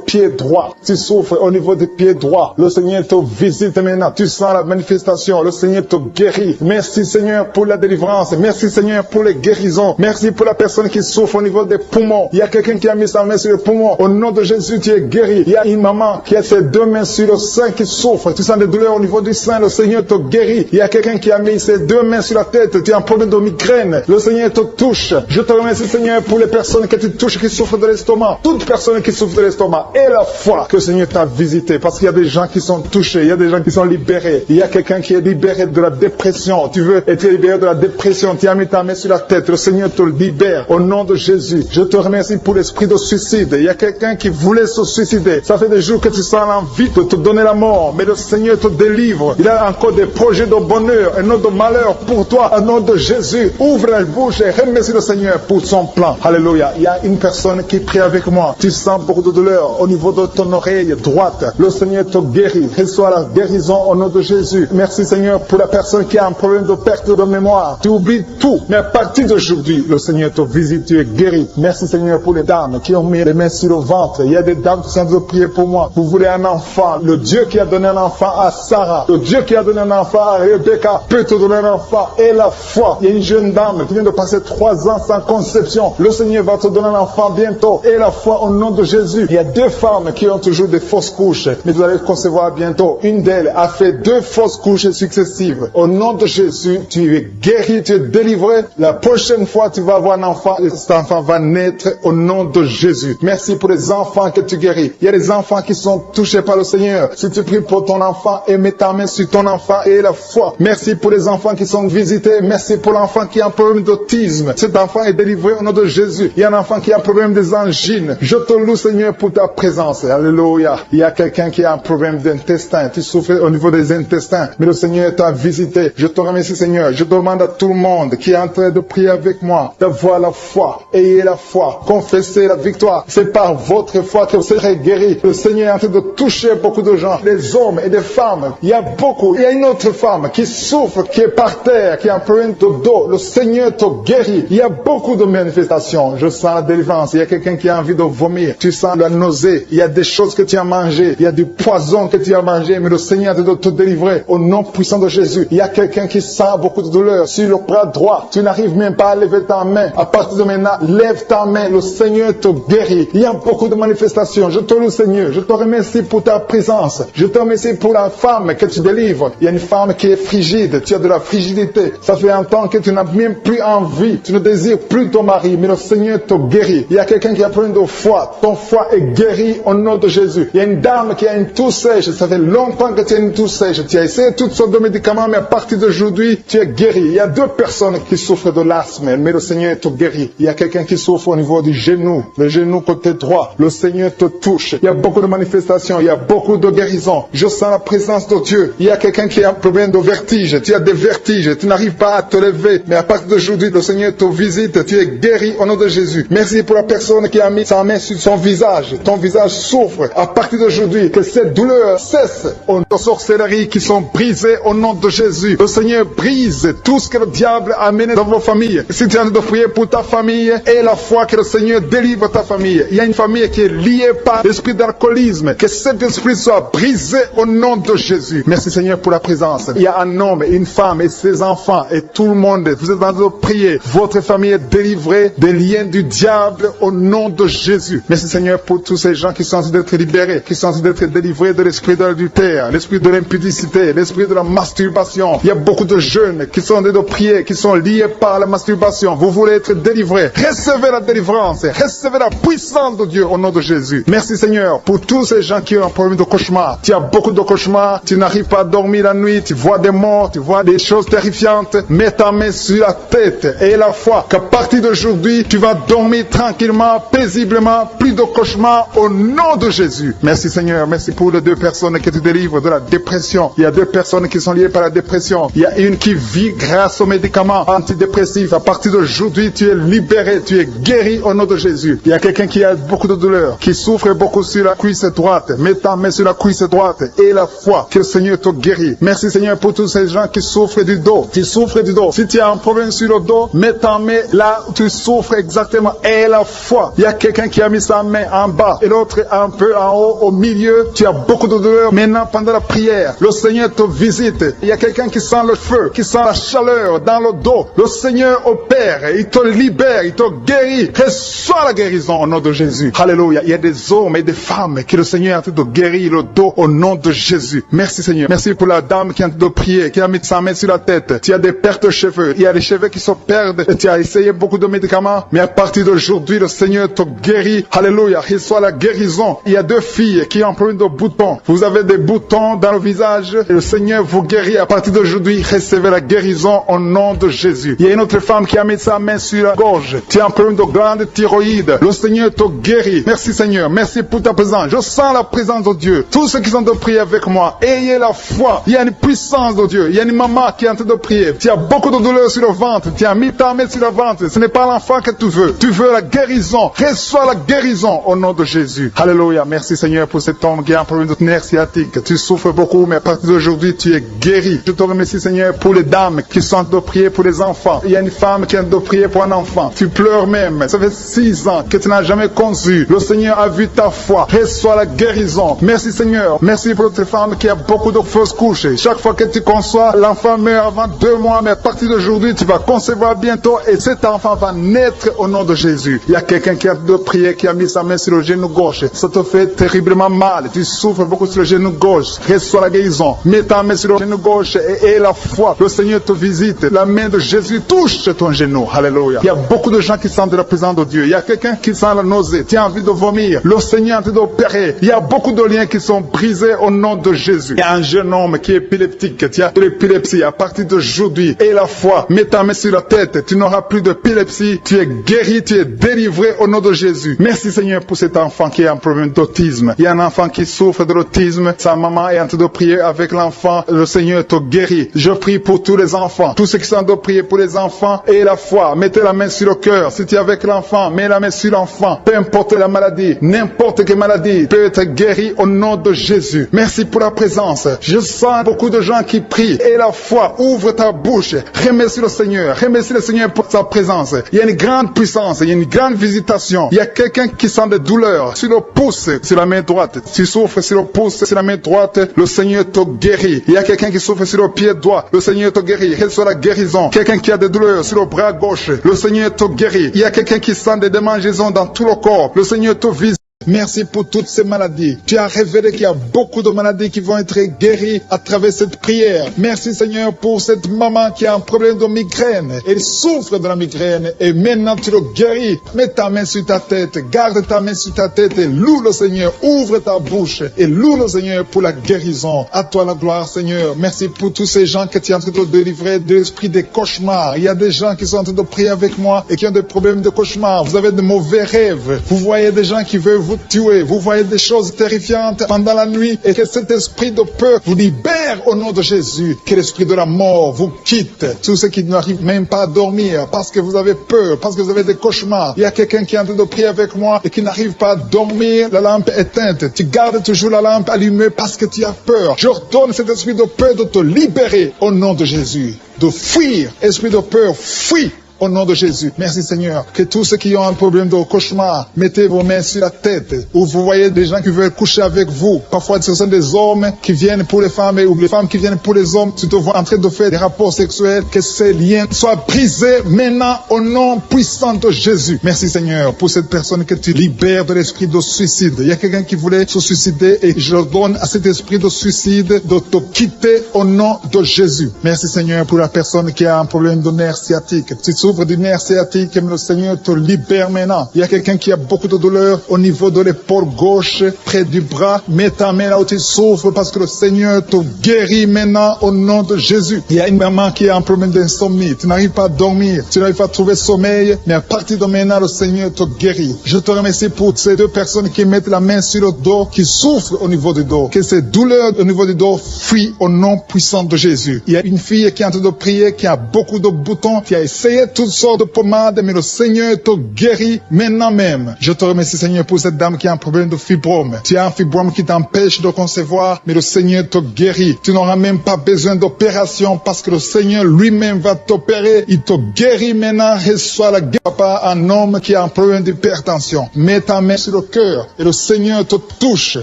pied droit. Tu souffres au niveau du pied droit. Le Seigneur te visite maintenant. Tu sens la manifestation. Le Seigneur te guérit. Merci Seigneur pour la délivrance. Merci Seigneur pour les guérisons. Merci pour la personne qui souffre au niveau des poumons. Il y a quelqu'un qui a mis sa main sur le poumon. Au nom de Jésus, tu es guéri. Il y a une maman qui a ses deux mains sur le sein qui souffre. Tu sens des douleurs au niveau du sein. Le Seigneur te guérit. Il y a quelqu'un qui a mis ses deux mains sur la tête. Tu as un problème de migraine. Le Seigneur te touche. Je te remercie Seigneur pour les personnes que tu touches qui souffrent de l'estomac. Toute personne qui souffre de l'estomac. Et la foi que le Seigneur t'a visité. Parce qu'il y a des gens qui sont touchés. Il y a des gens qui sont libérés. Il y a quelqu'un qui est libéré de la dépression. Tu veux être libéré de la dépression. Tu as mis ta main sur la tête. Le Seigneur te libère. Au nom de Jésus. Je te remercie pour l'esprit de suicide. Il y a quelqu'un qui voulait se suicider. Ça fait des jours que tu sens l'envie de te donner la mort. Mais le Seigneur te délivre. Il a encore des projets de bonheur et non de malheur pour toi. Au nom de Jésus. Ouvre la bouche et remercie le Seigneur pour son plan. Alléluia. Il y a une personne qui prie avec moi. Tu sens beaucoup de douleur au niveau de ton oreille droite. Le Seigneur te guérit. Reçois la guérison au nom de Jésus. Merci Seigneur pour la personne qui a un problème de perte de mémoire. Tu oublies tout. Mais à partir d'aujourd'hui, le Seigneur te visite. Tu es guéri. Merci Seigneur pour les dames qui ont mis les mains sur le ventre. Il y a des dames qui sont en train de prier pour moi. Vous voulez un enfant. Le Dieu qui a donné un enfant à Sarah. Le Dieu qui a donné un enfant à Rebecca peut te donner un enfant. Et la foi. Il y a une jeune dame qui vient de passer 3 ans sans conception. Le Seigneur va te donner un enfant bientôt. Et la foi au nom de Jésus. Il y a 2 femmes qui ont toujours des fausses couches. Mais vous allez concevoir bientôt. Une d'elles a fait 2 fausses couches successives. Au nom de Jésus, tu es guéri, tu es délivré. La prochaine fois, tu vas avoir un enfant. Et cet enfant va naître au nom de Jésus. Merci pour les enfants que tu guéris. Il y a des enfants qui sont touchés par le Seigneur. Si tu pries pour ton enfant et mets ta main sur ton enfant et la foi. Merci pour les enfants qui sont visités. Merci pour l'enfant qui a un problème d'autisme. Cet enfant est délivré au nom de Jésus. Il y a un enfant qui a un problème des angines. Je te loue Seigneur pour ta présence. Alléluia. Il y a quelqu'un qui a un problème d'intestin. Tu souffres au niveau des intestins. Mais le Seigneur t'a visité. Je te remercie Seigneur. Je demande à tout le monde qui est en train de prier avec moi d'avoir la foi. Ayez la foi. Confessez la victoire. C'est par votre foi que vous serez guéris. Le Seigneur est en train de toucher beaucoup de gens. Des hommes et des femmes. Il y a beaucoup. Il y a une autre femme qui souffre, qui est par terre, qui a un problème de dos. Le Seigneur te guérit. Il y a beaucoup de manifestations. Je sens la délivrance. Il y a quelqu'un qui a envie de vomir. Tu sens la nausée. Il y a des choses que tu as mangées. Il y a du poison que tu as mangé. Mais le Seigneur est en train de te délivrer. Au nom puissant de Jésus. Il y a quelqu'un qui sent beaucoup de douleur sur le bras droit. Tu n'arrives même pas à lever ta main. À partir de maintenant, lève ta main. Le Seigneur te guérit. Il y a beaucoup de manifestations. Je te loue Seigneur. Je te remercie pour ta présence. Je te remercie pour la femme que tu délivres. Il y a une femme qui est frigide. Tu as de la frigidité. Ça fait un temps que tu n'as même plus envie. Tu ne désires plus ton mari. Mais le Seigneur te guérit. Il y a quelqu'un qui a problème de foie. Ton foie est guéri au nom de Jésus. Il y a une dame qui a une toux sèche. Ça fait longtemps que tu as une toux sèche. Tu as essayé toutes sortes de médicaments, mais à partir d'aujourd'hui, tu es guéri. Il y a 2 personnes qui souffrent de l'asthme, mais le Seigneur te guérit. Il y a quelqu'un qui souffre au niveau du genou, le genou côté droit. Le Seigneur te touche. Il y a beaucoup de manifestations. Il y a beaucoup de guérisons. Je sens la présence de Dieu. Il y a quelqu'un qui a un problème de vertige. Tu as des vertiges. Tu n'arrives pas à te lever. Mais à partir d'aujourd'hui, le Seigneur te visite. Tu es guéri au nom de Jésus. Merci pour la personne qui a mis sa main sur son visage. Ton visage souffre. À partir d'aujourd'hui, que cette douleur cesse aux sorcelleries qui sont brisées au nom de Jésus. Le Seigneur brise tout ce que le diable a amené dans vos familles. Si tu es en train de prier pour ta famille, et la foi que le Seigneur délivre ta famille. Il y a une famille qui est liée par l'esprit d'alcoolisme. Que cet esprit soit brisé au nom de Jésus. Merci Seigneur pour la présence. Il y a un homme, une femme et ses enfants et tout le monde. Vous êtes en train de prier. Votre famille est délivrée des liens du diable au nom de Jésus. Merci Seigneur pour tous ces gens qui sont en train d'être libérés, qui sont en train d'être délivrés de l'esprit de l'adultère, l'esprit de l'impudicité, l'esprit de la masturbation. Il y a beaucoup de jeunes qui sont en train de prier, qui sont liés par la masturbation. Vous voulez être délivrés. Recevez la délivrance. Recevez la puissance de Dieu au nom de Jésus. Merci Seigneur pour tous ces gens qui ont un problème de cauchemar. Tu as beaucoup de cauchemars, tu n'arrives pas à dormir la nuit, tu vois des morts, tu vois des choses terrifiantes. Mets ta main sur la tête et la foi qu'à partir d'aujourd'hui, tu vas dormir tranquillement, paisiblement, plus de cauchemars au nom de Jésus. Merci Seigneur, merci pour les 2 personnes qui te délivrent de la dépression. Il y a 2 personnes qui sont liées par la dépression. Il y a une qui vit grâce aux médicaments antidépressifs. À partir d'aujourd'hui, tu es libéré, tu es guéri au nom de Jésus. Il y a quelqu'un qui a beaucoup de douleur, qui souffre beaucoup sur la cuisse droite. Mets ta main sur la cuisse droite et la foi que le Seigneur te guérit. Merci Seigneur pour tous ces gens qui souffrent du dos. Qui souffrent du dos. Si tu as un problème sur le dos, mets ta main là où tu souffres exactement et la foi. Il y a quelqu'un qui a mis sa main en bas et l'autre un peu en haut, au milieu. Tu as beaucoup de douleur. Maintenant, pendant la prière, le Seigneur te visite. Il y a quelqu'un qui sent le feu, qui sent la chaleur dans le dos. Le Seigneur opère. Il te libère, il te guérit. Reçois la guérison au nom de Jésus. Alléluia. Il y a des hommes et des femmes que le Seigneur est en train de guérir le dos au nom de Jésus. Merci Seigneur. Merci pour la dame qui est en train de prier, qui a mis sa main sur la tête. Tu as des pertes de cheveux. Il y a des cheveux qui se perdent. Et tu as essayé beaucoup de médicaments. Mais à partir d'aujourd'hui, le Seigneur te guérit. Alléluia. Reçois la guérison. Il y a 2 filles qui ont un problème de boutons. Vous avez des boutons dans le visage. Et le Seigneur vous guérit. À partir d'aujourd'hui, recevez la guérison au nom de Jésus. Il y a une autre femme qui a mis sa main sur la gorge. Tu as un problème de glande thyroïde. Le Seigneur te guérit. Merci Seigneur. Merci pour ta présence. Je sens la présence de Dieu. Tous ceux qui sont de prier avec moi, ayez la foi. Il y a une puissance de Dieu. Il y a une maman qui est en train de prier. Tu as beaucoup de douleur sur le ventre. Tu as mis ta main sur le ventre. Ce n'est pas l'enfant que tu veux. Tu veux la guérison. Reçois la guérison au nom de Jésus. Alléluia. Merci Seigneur pour cet homme qui a un problème de nerf sciatique. Tu souffres beaucoup, mais à partir d'aujourd'hui, tu es guéri. Je te remercie Seigneur pour les dames qui sont en train de prier pour les enfants. Il y a une femme qui est en train de prier pour un enfant. Tu pleures même. Ça fait 6 ans que tu n'as jamais conçu. Le Seigneur a vu ta foi. Reçois la guérison. Merci Seigneur. Merci pour notre femme qui a beaucoup de fausses couches. Chaque fois que tu conçois, l'enfant meurt avant 2 mois, mais à partir d'aujourd'hui, tu vas concevoir bientôt et cet enfant va naître au nom de Jésus. Il y a quelqu'un qui a de prier, qui a mis sa main sur le genou gauche. Ça te fait terriblement mal. Tu souffres beaucoup sur le genou gauche. Reçois la guérison. Mets ta main sur le genou gauche et la foi. Le Seigneur te visite. La main de Jésus touche ton genou. Alléluia. Il y a beaucoup de gens qui sentent la présence de Dieu. Il y a quelqu'un qui sent la nausée. Tu as envie de vomir. Le Seigneur est en train d'opérer. Il y a beaucoup de liens qui sont brisés au nom de Jésus. Il y a un jeune homme qui est épileptique. Tu as de l'épilepsie à partir d'aujourd'hui. Et la foi. Mets ta main sur la tête. Tu n'auras plus d'épilepsie. Tu es guéri. Tu es délivré au nom de Jésus. Merci Seigneur pour cet enfant qui a un problème d'autisme. Il y a un enfant qui souffre de l'autisme. Sa maman est en train de prier avec l'enfant. Le Seigneur te guérit. Je prie pour tous les enfants. Tous ceux qui sont en train de prier pour les enfants et la foi. Mettez la main sur le cœur. Si tu es avec l'enfant, mets la main sur l'enfant. Peu importe la maladie, n'importe quelle maladie peut être guérie au nom de Jésus. Merci pour la présence. Je sens beaucoup de gens qui prient. Et la foi, ouvre ta bouche. Remercie le Seigneur. Remercie le Seigneur pour sa présence. Il y a une grande puissance. Il y a une grande visitation. Il y a quelqu'un qui sent des douleurs sur le pouce, sur la main droite. Tu souffres sur le pouce, sur la main droite. Le Seigneur te guérit. Il y a quelqu'un qui souffre sur le pied droit. Le Seigneur te guérit. Reçois la guérison. Quelqu'un qui a des douleurs sur le bras gauche. Le Seigneur te guérit. Il y a quelqu'un qui sent des démangeaisons dans tout le corps. Le Seigneur te visite. Merci pour toutes ces maladies. Tu as révélé qu'il y a beaucoup de maladies qui vont être guéries à travers cette prière. Merci Seigneur pour cette maman qui a un problème de migraine. Elle souffre de la migraine et maintenant tu le guéris. Mets ta main sur ta tête. Garde ta main sur ta tête et loue le Seigneur. Ouvre ta bouche et loue le Seigneur pour la guérison. À toi la gloire Seigneur. Merci pour tous ces gens que tu es en train de délivrer de l'esprit des cauchemars. Il y a des gens qui sont en train de prier avec moi et qui ont des problèmes de cauchemars. Vous avez de mauvais rêves. Vous voyez des gens qui veulent vous vous tuer. Vous voyez des choses terrifiantes pendant la nuit et que cet esprit de peur vous libère au nom de Jésus. Que l'esprit de la mort vous quitte. Tous ceux qui n'arrivent même pas à dormir parce que vous avez peur, parce que vous avez des cauchemars. Il y a quelqu'un qui est en train de prier avec moi et qui n'arrive pas à dormir, la lampe éteinte. Tu gardes toujours la lampe allumée parce que tu as peur. J'ordonne cet esprit de peur de te libérer au nom de Jésus. De fuir, esprit de peur, fuis au nom de Jésus. Merci Seigneur. Que tous ceux qui ont un problème de cauchemar, mettez vos mains sur la tête. Ou vous voyez des gens qui veulent coucher avec vous. Parfois ce sont des hommes qui viennent pour les femmes ou les femmes qui viennent pour les hommes. Tu te vois en train de faire des rapports sexuels. Que ces liens soient brisés maintenant au nom puissant de Jésus. Merci Seigneur pour cette personne que tu libères de l'esprit de suicide. Il y a quelqu'un qui voulait se suicider et je donne à cet esprit de suicide de te quitter au nom de Jésus. Merci Seigneur pour la personne qui a un problème de nerf sciatique. Tu souffres du nerf sciatique, mais le Seigneur te libère maintenant. Il y a quelqu'un qui a beaucoup de douleur au niveau de l'épaule gauche, près du bras. Mets ta main là où tu souffres parce que le Seigneur te guérit maintenant au nom de Jésus. Il y a une maman qui a un problème d'insomnie. Tu n'arrives pas à dormir, tu n'arrives pas à trouver sommeil, mais à partir de maintenant, le Seigneur te guérit. Je te remercie pour ces deux personnes qui mettent la main sur le dos, qui souffrent au niveau du dos. Que ces douleurs au niveau du dos fuient au nom puissant de Jésus. Il y a une fille qui est en train de prier, qui a beaucoup de boutons, qui a essayé toutes sortes de pommades, mais le Seigneur te guérit maintenant même. Je te remercie Seigneur pour cette dame qui a un problème de fibrome. Tu as un fibrome qui t'empêche de concevoir, mais le Seigneur te guérit. Tu n'auras même pas besoin d'opération parce que le Seigneur lui-même va t'opérer. Il te guérit maintenant. Reçois la guérison. Papa, un homme qui a un problème d'hypertension. Mets ta main sur le cœur et le Seigneur te touche.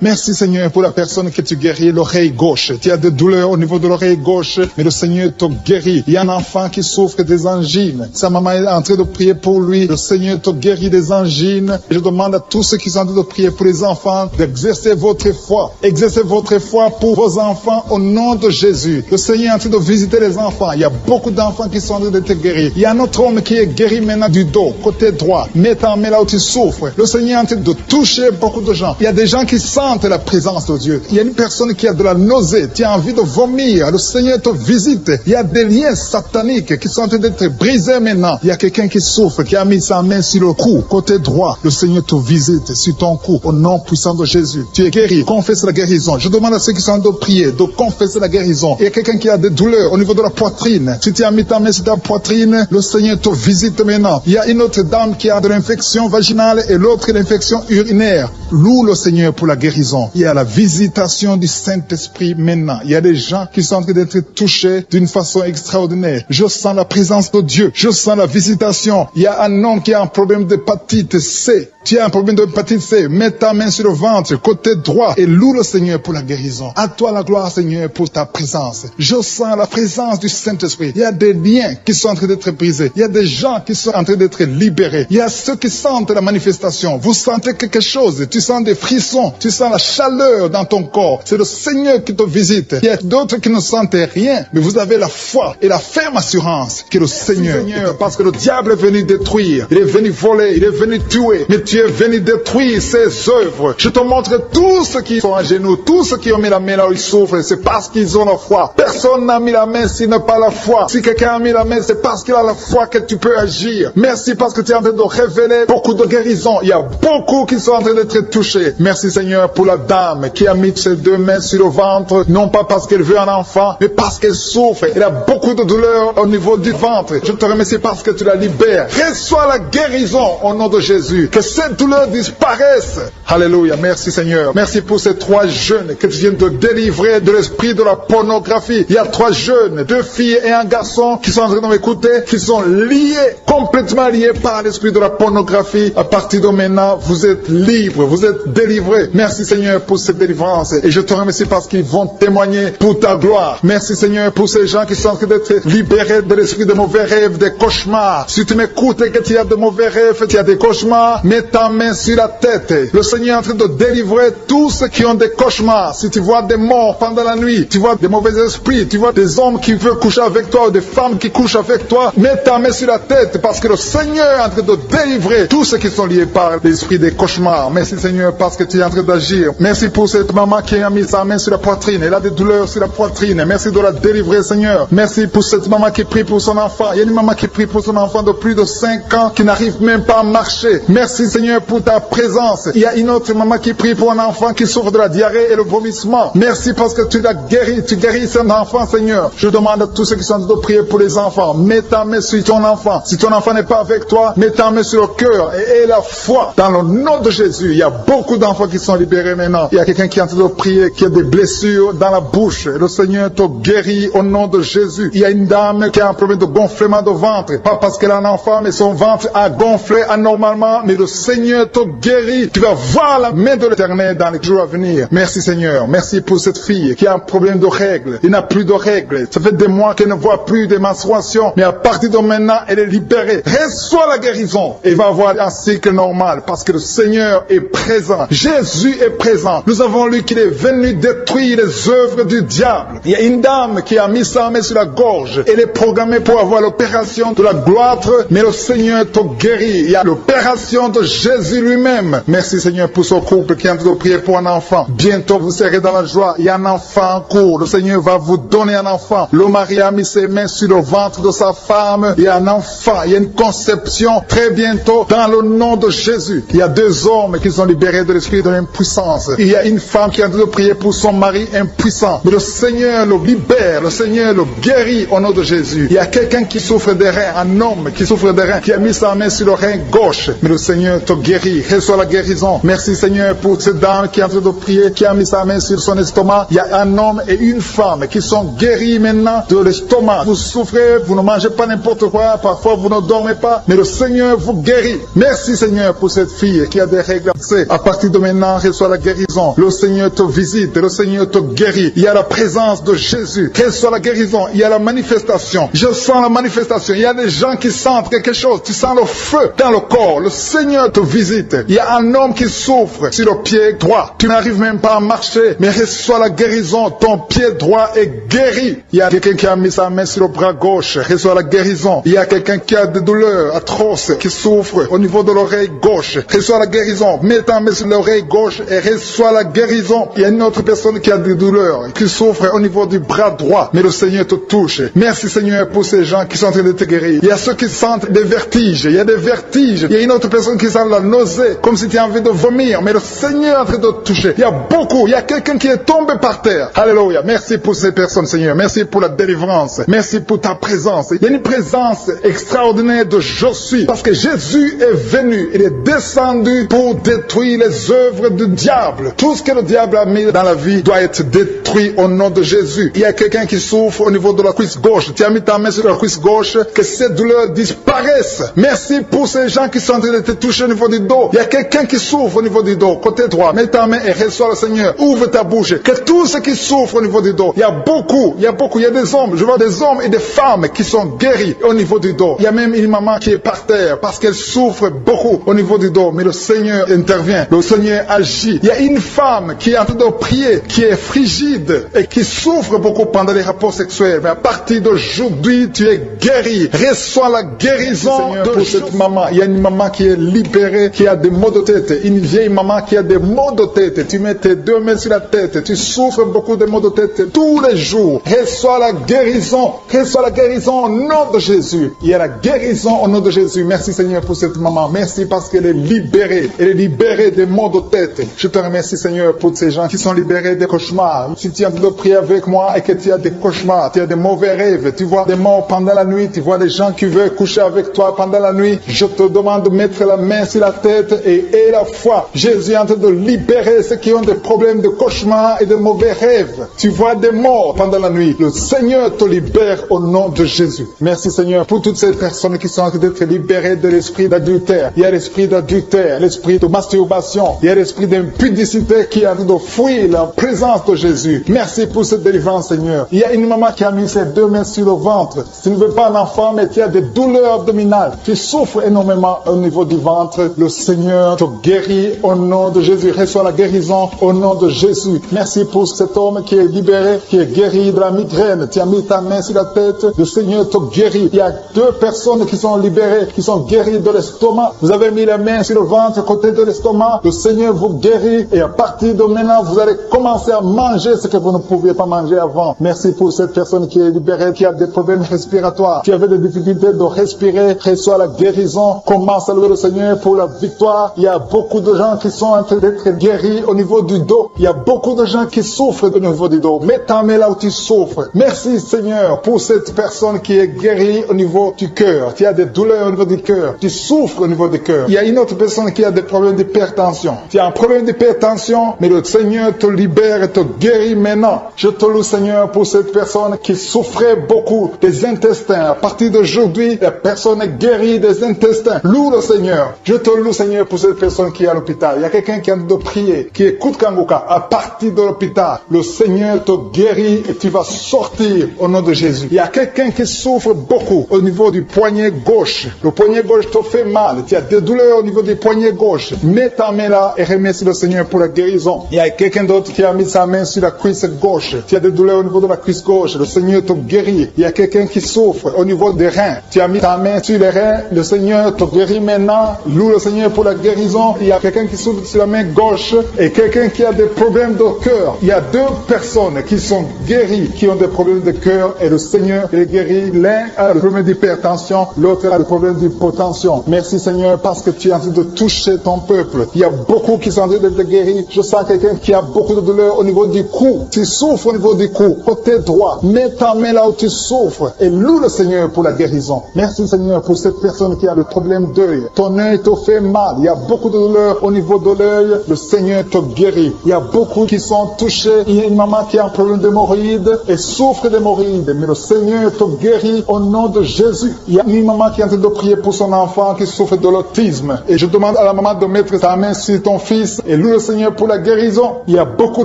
Merci Seigneur pour la personne que tu guéris, l'oreille gauche. Tu as des douleurs au niveau de l'oreille gauche, mais le Seigneur te guérit. Il y a un enfant qui souffre des angines. Sa maman est en train de prier pour lui. Le Seigneur te guérit des angines. Je demande à tous ceux qui sont en train de prier pour les enfants d'exercer votre foi. Exercez votre foi pour vos enfants au nom de Jésus. Le Seigneur est en train de visiter les enfants. Il y a beaucoup d'enfants qui sont en train d'être guéris. Il y a un autre homme qui est guéri maintenant du dos, côté droit. Mets ta main là où tu souffres. Le Seigneur est en train de toucher beaucoup de gens. Il y a des gens qui sentent la présence de Dieu. Il y a une personne qui a de la nausée. Tu as envie de vomir. Le Seigneur te visite. Il y a des liens sataniques qui sont en train d'être brisés maintenant. Il y a quelqu'un qui souffre, qui a mis sa main sur le cou, côté droit. Le Seigneur te visite sur ton cou, au nom puissant de Jésus. Tu es guéri. Confesse la guérison. Je demande à ceux qui sont en train de prier de confesser la guérison. Il y a quelqu'un qui a des douleurs au niveau de la poitrine. Si tu as mis ta main sur ta poitrine, le Seigneur te visite maintenant. Il y a une autre dame qui a de l'infection vaginale et l'autre l'infection urinaire. Loue le Seigneur pour la guérison. Il y a la visitation du Saint-Esprit maintenant. Il y a des gens qui sont en train d'être touchés d'une façon extraordinaire. Je sens la présence de Dieu. Je sens la visitation. Il y a un homme qui a un problème d'hépatite C. Tu as un problème d'hépatite C. Mets ta main sur le ventre, côté droit, et loue le Seigneur pour la guérison. À toi la gloire, Seigneur, pour ta présence. Je sens la présence du Saint-Esprit. Il y a des liens qui sont en train d'être brisés. Il y a des gens qui sont en train d'être libérés. Il y a ceux qui sentent la manifestation. Vous sentez quelque chose. Tu sens des frissons. Tu sens la chaleur dans ton corps. C'est le Seigneur qui te visite. Il y a d'autres qui ne sentent rien, mais vous avez la foi et la ferme assurance que le Seigneur, parce que le diable est venu détruire. Il est venu voler. Il est venu tuer. Mais tu es venu détruire ses œuvres. Je te montre tous ceux qui sont à genoux, tous ceux qui ont mis la main là où ils souffrent, c'est parce qu'ils ont la foi. Personne n'a mis la main s'il n'a pas la foi. Si quelqu'un a mis la main, c'est parce qu'il a la foi que tu peux agir. Merci parce que tu es en train de révéler beaucoup de guérisons. Il y a beaucoup qui sont en train d'être touchés. Merci Seigneur pour la dame qui a mis ses deux mains sur le ventre, non pas parce qu'elle veut un enfant, mais parce qu'elle souffre. Elle a beaucoup de douleur au niveau du ventre. Je te remercie parce que tu la libères. Reçois la guérison au nom de Jésus. Que cette douleur disparaisse. Alléluia. Merci Seigneur. Merci pour ces 3 jeunes que tu viens de délivrer de l'esprit de la pornographie. Il y a 3 jeunes, 2 filles et un garçon qui sont en train de m'écouter, qui sont liés, complètement liés par l'esprit de la pornographie. À partir de maintenant, vous êtes libres, vous êtes délivrés. Merci Seigneur pour cette délivrance. Et je te remercie parce qu'ils vont témoigner pour ta gloire. Merci Seigneur pour ces gens qui sont en train d'être libérés de l'esprit de mauvais rêves, des cauchemars. Si tu m'écoutes et que tu as de mauvais rêves, tu as des cauchemars, mets ta main sur la tête. Le Seigneur est en train de délivrer tous ceux qui ont des cauchemars. Si tu vois des morts pendant la nuit, tu vois des mauvais esprits, tu vois des hommes qui veulent coucher avec toi ou des femmes qui couchent avec toi, mets ta main sur la tête parce que le Seigneur est en train de délivrer tous ceux qui sont liés par l'esprit des cauchemars. Merci Seigneur parce que tu es en train d'agir. Merci pour cette maman qui a mis sa main sur la poitrine. Elle a des douleurs sur la poitrine. Merci de la délivrer Seigneur. Merci pour cette maman qui prie pour son enfant. Il y a une maman qui qui prie pour son enfant de plus de 5 ans qui n'arrive même pas à marcher. Merci Seigneur pour ta présence. Il y a une autre maman qui prie pour un enfant qui souffre de la diarrhée et le vomissement. Merci parce que tu l'as guéri, tu guéris cet enfant Seigneur. Je demande à tous ceux qui sont en train de prier pour les enfants, mets ta main sur ton enfant. Si ton enfant n'est pas avec toi, mets ta main sur le cœur et aie la foi dans le nom de Jésus. Il y a beaucoup d'enfants qui sont libérés maintenant. Il y a quelqu'un qui est en train de prier, qui a des blessures dans la bouche. Le Seigneur te guérit au nom de Jésus. Il y a une dame qui a un problème de gonflement de ventre. Pas parce qu'elle a un enfant, mais son ventre a gonflé anormalement. Mais le Seigneur te guérit. Tu vas voir la main de l'Éternel dans les jours à venir. Merci Seigneur. Merci pour cette fille qui a un problème de règles. Il n'a plus de règles. Ça fait des mois qu'elle ne voit plus de menstruation. Mais à partir de maintenant, elle est libérée. Reçois la guérison. Et va avoir un cycle normal parce que le Seigneur est présent. Jésus est présent. Nous avons lu qu'il est venu détruire les œuvres du diable. Il y a une dame qui a mis sa main sur la gorge. Elle est programmée pour avoir l'opération de la gloître, mais le Seigneur te guérit. Il y a l'opération de Jésus lui-même. Merci Seigneur pour ce couple qui est en train de prier pour un enfant. Bientôt vous serez dans la joie. Il y a un enfant en cours. Le Seigneur va vous donner un enfant. Le mari a mis ses mains sur le ventre de sa femme. Il y a un enfant. Il y a une conception très bientôt dans le nom de Jésus. Il y a 2 hommes qui sont libérés de l'esprit de l'impuissance. Il y a une femme qui est en train de prier pour son mari impuissant. Mais le Seigneur le libère. Le Seigneur le guérit au nom de Jésus. Il y a quelqu'un qui souffre des reins. Un homme qui souffre des reins. Qui a mis sa main sur le rein gauche. Mais le Seigneur te guérit. Reçois la guérison. Merci Seigneur pour cette dame qui est en train de prier. Qui a mis sa main sur son estomac. Il y a un homme et une femme qui sont guéris maintenant de l'estomac. Vous souffrez. Vous ne mangez pas n'importe quoi. Parfois vous ne dormez pas. Mais le Seigneur vous guérit. Merci Seigneur pour cette fille qui a des règles. À partir de maintenant, reçois la guérison. Le Seigneur te visite. Le Seigneur te guérit. Il y a la présence de Jésus. Reçois la guérison. Il y a la manifestation. Je sens la manifestation. Il y a des gens qui sentent quelque chose. Tu sens le feu dans le corps. Le Seigneur te visite. Il y a un homme qui souffre sur le pied droit. Tu n'arrives même pas à marcher. Mais reçois la guérison. Ton pied droit est guéri. Il y a quelqu'un qui a mis sa main sur le bras gauche. Reçois la guérison. Il y a quelqu'un qui a des douleurs atroces, qui souffre au niveau de l'oreille gauche. Reçois la guérison. Mets ta main sur l'oreille gauche et reçois la guérison. Il y a une autre personne qui a des douleurs, qui souffre au niveau du bras droit. Mais le Seigneur te touche. Merci Seigneur pour ces gens qui sont en train de te guérir. Il y a ceux qui sentent des vertiges. Il y a des vertiges. Il y a une autre personne qui sent la nausée, comme si tu as envie de vomir. Mais le Seigneur est en train de te toucher. Il y a beaucoup. Il y a quelqu'un qui est tombé par terre. Alléluia. Merci pour ces personnes Seigneur. Merci pour la délivrance. Merci pour ta présence. Il y a une présence extraordinaire de je suis. Parce que Jésus est venu. Il est descendu pour détruire les œuvres du diable. Tout ce que le diable a mis dans la vie doit être détruit au nom de Jésus. Il y a quelqu'un qui souffre au niveau de la cuisse gauche. Tu as mis ta main sur la cuisse gauche. Que ces douleurs disparaissent. Merci pour ces gens qui sont en train de te toucher au niveau du dos. Il y a quelqu'un qui souffre au niveau du dos. Côté droit. Mets ta main et reçois le Seigneur. Ouvre ta bouche. Que tous ceux qui souffrent au niveau du dos. Il y a beaucoup. Il y a des hommes. Je vois des hommes et des femmes qui sont guéris au niveau du dos. Il y a même une maman qui est par terre parce qu'elle souffre beaucoup au niveau du dos. Mais le Seigneur intervient. Le Seigneur agit. Il y a une femme qui est en train de prier, qui est frigide et qui souffre beaucoup pendant les rapports sexuels. Mais à partir d'aujourd'hui, tu es guéri. Reçois la guérison de cette maman. Il y a une maman qui est libérée, qui a des maux de tête. Une vieille maman qui a des maux de tête. Tu mets tes 2 mains sur la tête. Tu souffres beaucoup de maux de tête tous les jours. Reçois la guérison. Reçois la guérison au nom de Jésus. Il y a la guérison au nom de Jésus. Merci Seigneur pour cette maman. Merci parce qu'elle est libérée. Elle est libérée des maux de tête. Je te remercie Seigneur pour ces gens qui sont libérés des cauchemars. Si tu es en train de prier avec moi et que tu as des cauchemars, tu as des mauvais rêves, tu vois des morts pendant la nuit, tu vois des gens qui veulent coucher avec toi pendant la nuit, je te demande de mettre la main sur la tête et la foi. Jésus est en train de libérer ceux qui ont des problèmes de cauchemars et de mauvais rêves. Tu vois des morts pendant la nuit. Le Seigneur te libère au nom de Jésus. Merci Seigneur pour toutes ces personnes qui sont en train d'être libérées de l'esprit d'adultère. Il y a l'esprit d'adultère, l'esprit de masturbation, il y a l'esprit d'impudicité qui est en train de fuir la présence de Jésus. Merci pour cette délivrance Seigneur. Il y a une maman qui a mis ses 2 mains sur le ventre. Tu ne veux pas un enfant mais tu as des douleurs abdominales. Tu souffres énormément au niveau du ventre. Le Seigneur te guérit au nom de Jésus. Reçois la guérison au nom de Jésus. Merci pour cet homme qui est libéré, qui est guéri de la migraine. Tu as mis ta main sur la tête. Le Seigneur te guérit. Il y a 2 personnes qui sont libérées, qui sont guéries de l'estomac. Vous avez mis la main sur le ventre, côté de l'estomac. Le Seigneur vous guérit et à partir de maintenant, vous allez commencer à manger ce que vous ne pouviez pas manger avant. Merci pour cette personne qui est libérée, qui a des problèmes respiratoires. Tu avais avez des difficultés de respirer, reçois la guérison. Commence à louer le Seigneur pour la victoire. Il y a beaucoup de gens qui sont en train d'être guéris au niveau du dos. Il y a beaucoup de gens qui souffrent au niveau du dos. Mets ta main là où tu souffres. Merci Seigneur pour cette personne qui est guérie au niveau du cœur. Tu as des douleurs au niveau du cœur. Tu souffres au niveau du cœur. Il y a une autre personne qui a des problèmes d'hypertension. Tu as un problème d'hypertension, mais le Seigneur te libère et te guérit maintenant. Je te loue Seigneur pour cette personne qui souffrait beaucoup des intestins. À partir d'aujourd'hui, la personne est guérie des intestins. Loue le Seigneur. Je te loue Seigneur pour cette personne qui est à l'hôpital. Il y a quelqu'un qui a de prier, qui écoute Kanguka. À partir de l'hôpital, le Seigneur te guérit et tu vas sortir au nom de Jésus. Il y a quelqu'un qui souffre beaucoup au niveau du poignet gauche. Le poignet gauche te fait mal. Tu as des douleurs au niveau du poignet gauche. Mets ta main là et remercie le Seigneur pour la guérison. Il y a quelqu'un d'autre qui a mis sa main sur la cuisse gauche. Tu as des douleurs au niveau de la cuisse gauche. Le Seigneur te guérit. Il y a quelqu'un qui souffre au niveau des reins. Tu as mis ta main sur les reins. Le Seigneur te guérit maintenant. Loue le Seigneur pour la guérison. Il y a quelqu'un qui souffre sur la main gauche et quelqu'un qui a des problèmes de cœur. Il y a deux personnes qui sont guéries, qui ont des problèmes de cœur et le Seigneur les guérit. L'un a le problème d'hypertension, l'autre a le problème d'hypotension. Merci Seigneur parce que tu es en train de toucher ton peuple. Il y a beaucoup qui sont en train d'être guéris. Je sens quelqu'un qui a beaucoup de douleur au niveau du cou. Tu souffres au niveau du cou, côté droit. Mets ta main là où tu souffres et loue le Seigneur pour la guérison. Merci Seigneur pour cette personne qui a le problème d'œil. Ton œil te fait mal. Il y a beaucoup de douleur au niveau de l'œil. Le Seigneur te guérit. Il y a beaucoup qui sont touchés. Il y a une maman qui a un problème d'hémorroïdes et souffre d'hémorroïdes. Mais le Seigneur te guérit au nom de Jésus. Il y a une maman qui est en train de prier pour son enfant qui souffre de l'autisme. Et je demande à la maman de mettre sa main sur ton fils et loue le Seigneur pour la guérison. Il y a beaucoup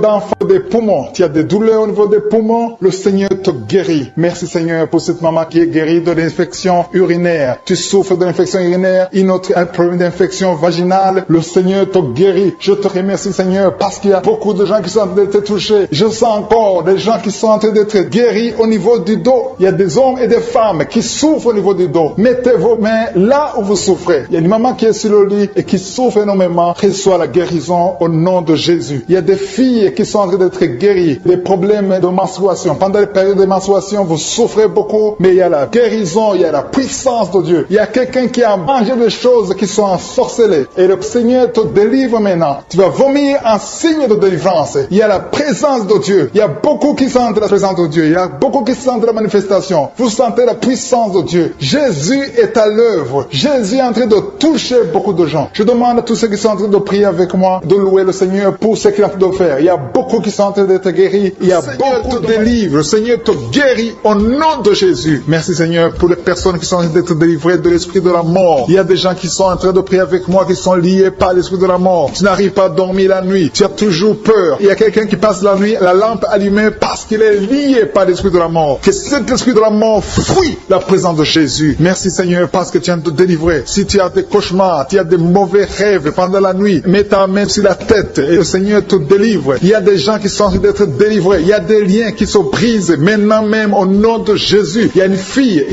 d'enfants des poumons. Tu as des douleurs au niveau des poumons. Le Seigneur te guérit. Merci Seigneur pour cette maman qui est guérie de l'infection urinaire. Tu souffres de l'infection urinaire. Une autre a un problème d'infection vaginale. Le Seigneur te guérit. Je te remercie Seigneur parce qu'il y a beaucoup de gens qui sont en train d'être touchés. Je sens encore des gens qui sont en train d'être guéris au niveau du dos. Il y a des hommes et des femmes qui souffrent au niveau du dos. Mettez vos mains là où vous souffrez. Il y a une maman qui est sur le lit et qui souffre énormément. Reçoit la guérison au nom de Jésus. Il y a des filles qui sont en train d'être guéries. Des problèmes de menstruation. Pendant les périodes de menstruation, vous souffrez beaucoup, mais il y a la guérison, il y a la puissance de Dieu. Il y a quelqu'un qui a mangé des choses qui sont ensorcelées. Et le Seigneur te délivre maintenant. Tu vas vomir un signe de délivrance. Il y a la présence de Dieu. Il y a beaucoup qui sentent la présence de Dieu. Il y a beaucoup qui sentent la manifestation. Vous sentez la puissance de Dieu. Jésus est à l'œuvre. Jésus est en train de toucher beaucoup de gens. Je demande à tous ceux qui sont en train de prier avec moi de louer le Seigneur pour ce qu'il est en train de faire. Il y a beaucoup qui sont en train d'être guéris. Il y a beaucoup de délivres. Le Seigneur te guérit au nom de Jésus. Merci Seigneur pour les personnes qui sont en train d'être délivrées de l'esprit de la mort. Il y a des gens qui sont en train de prier avec moi qui sont liés par l'esprit de la mort. Tu n'arrives pas à dormir la nuit. Tu as toujours peur. Il y a quelqu'un qui passe la nuit, la lampe allumée parce qu'il est lié par l'esprit de la mort. Que cet esprit de la mort fuit la présence de Jésus. Merci Seigneur parce que tu viens de te délivrer. Si tu as des cauchemars, tu as des mauvais rêves pendant la nuit, mets ta main sur la tête et le Seigneur te délivre. Il y a des gens qui sont en train d'être délivrés. Il y a des liens qui se brisent maintenant même au nom de Jésus. Il y a une fille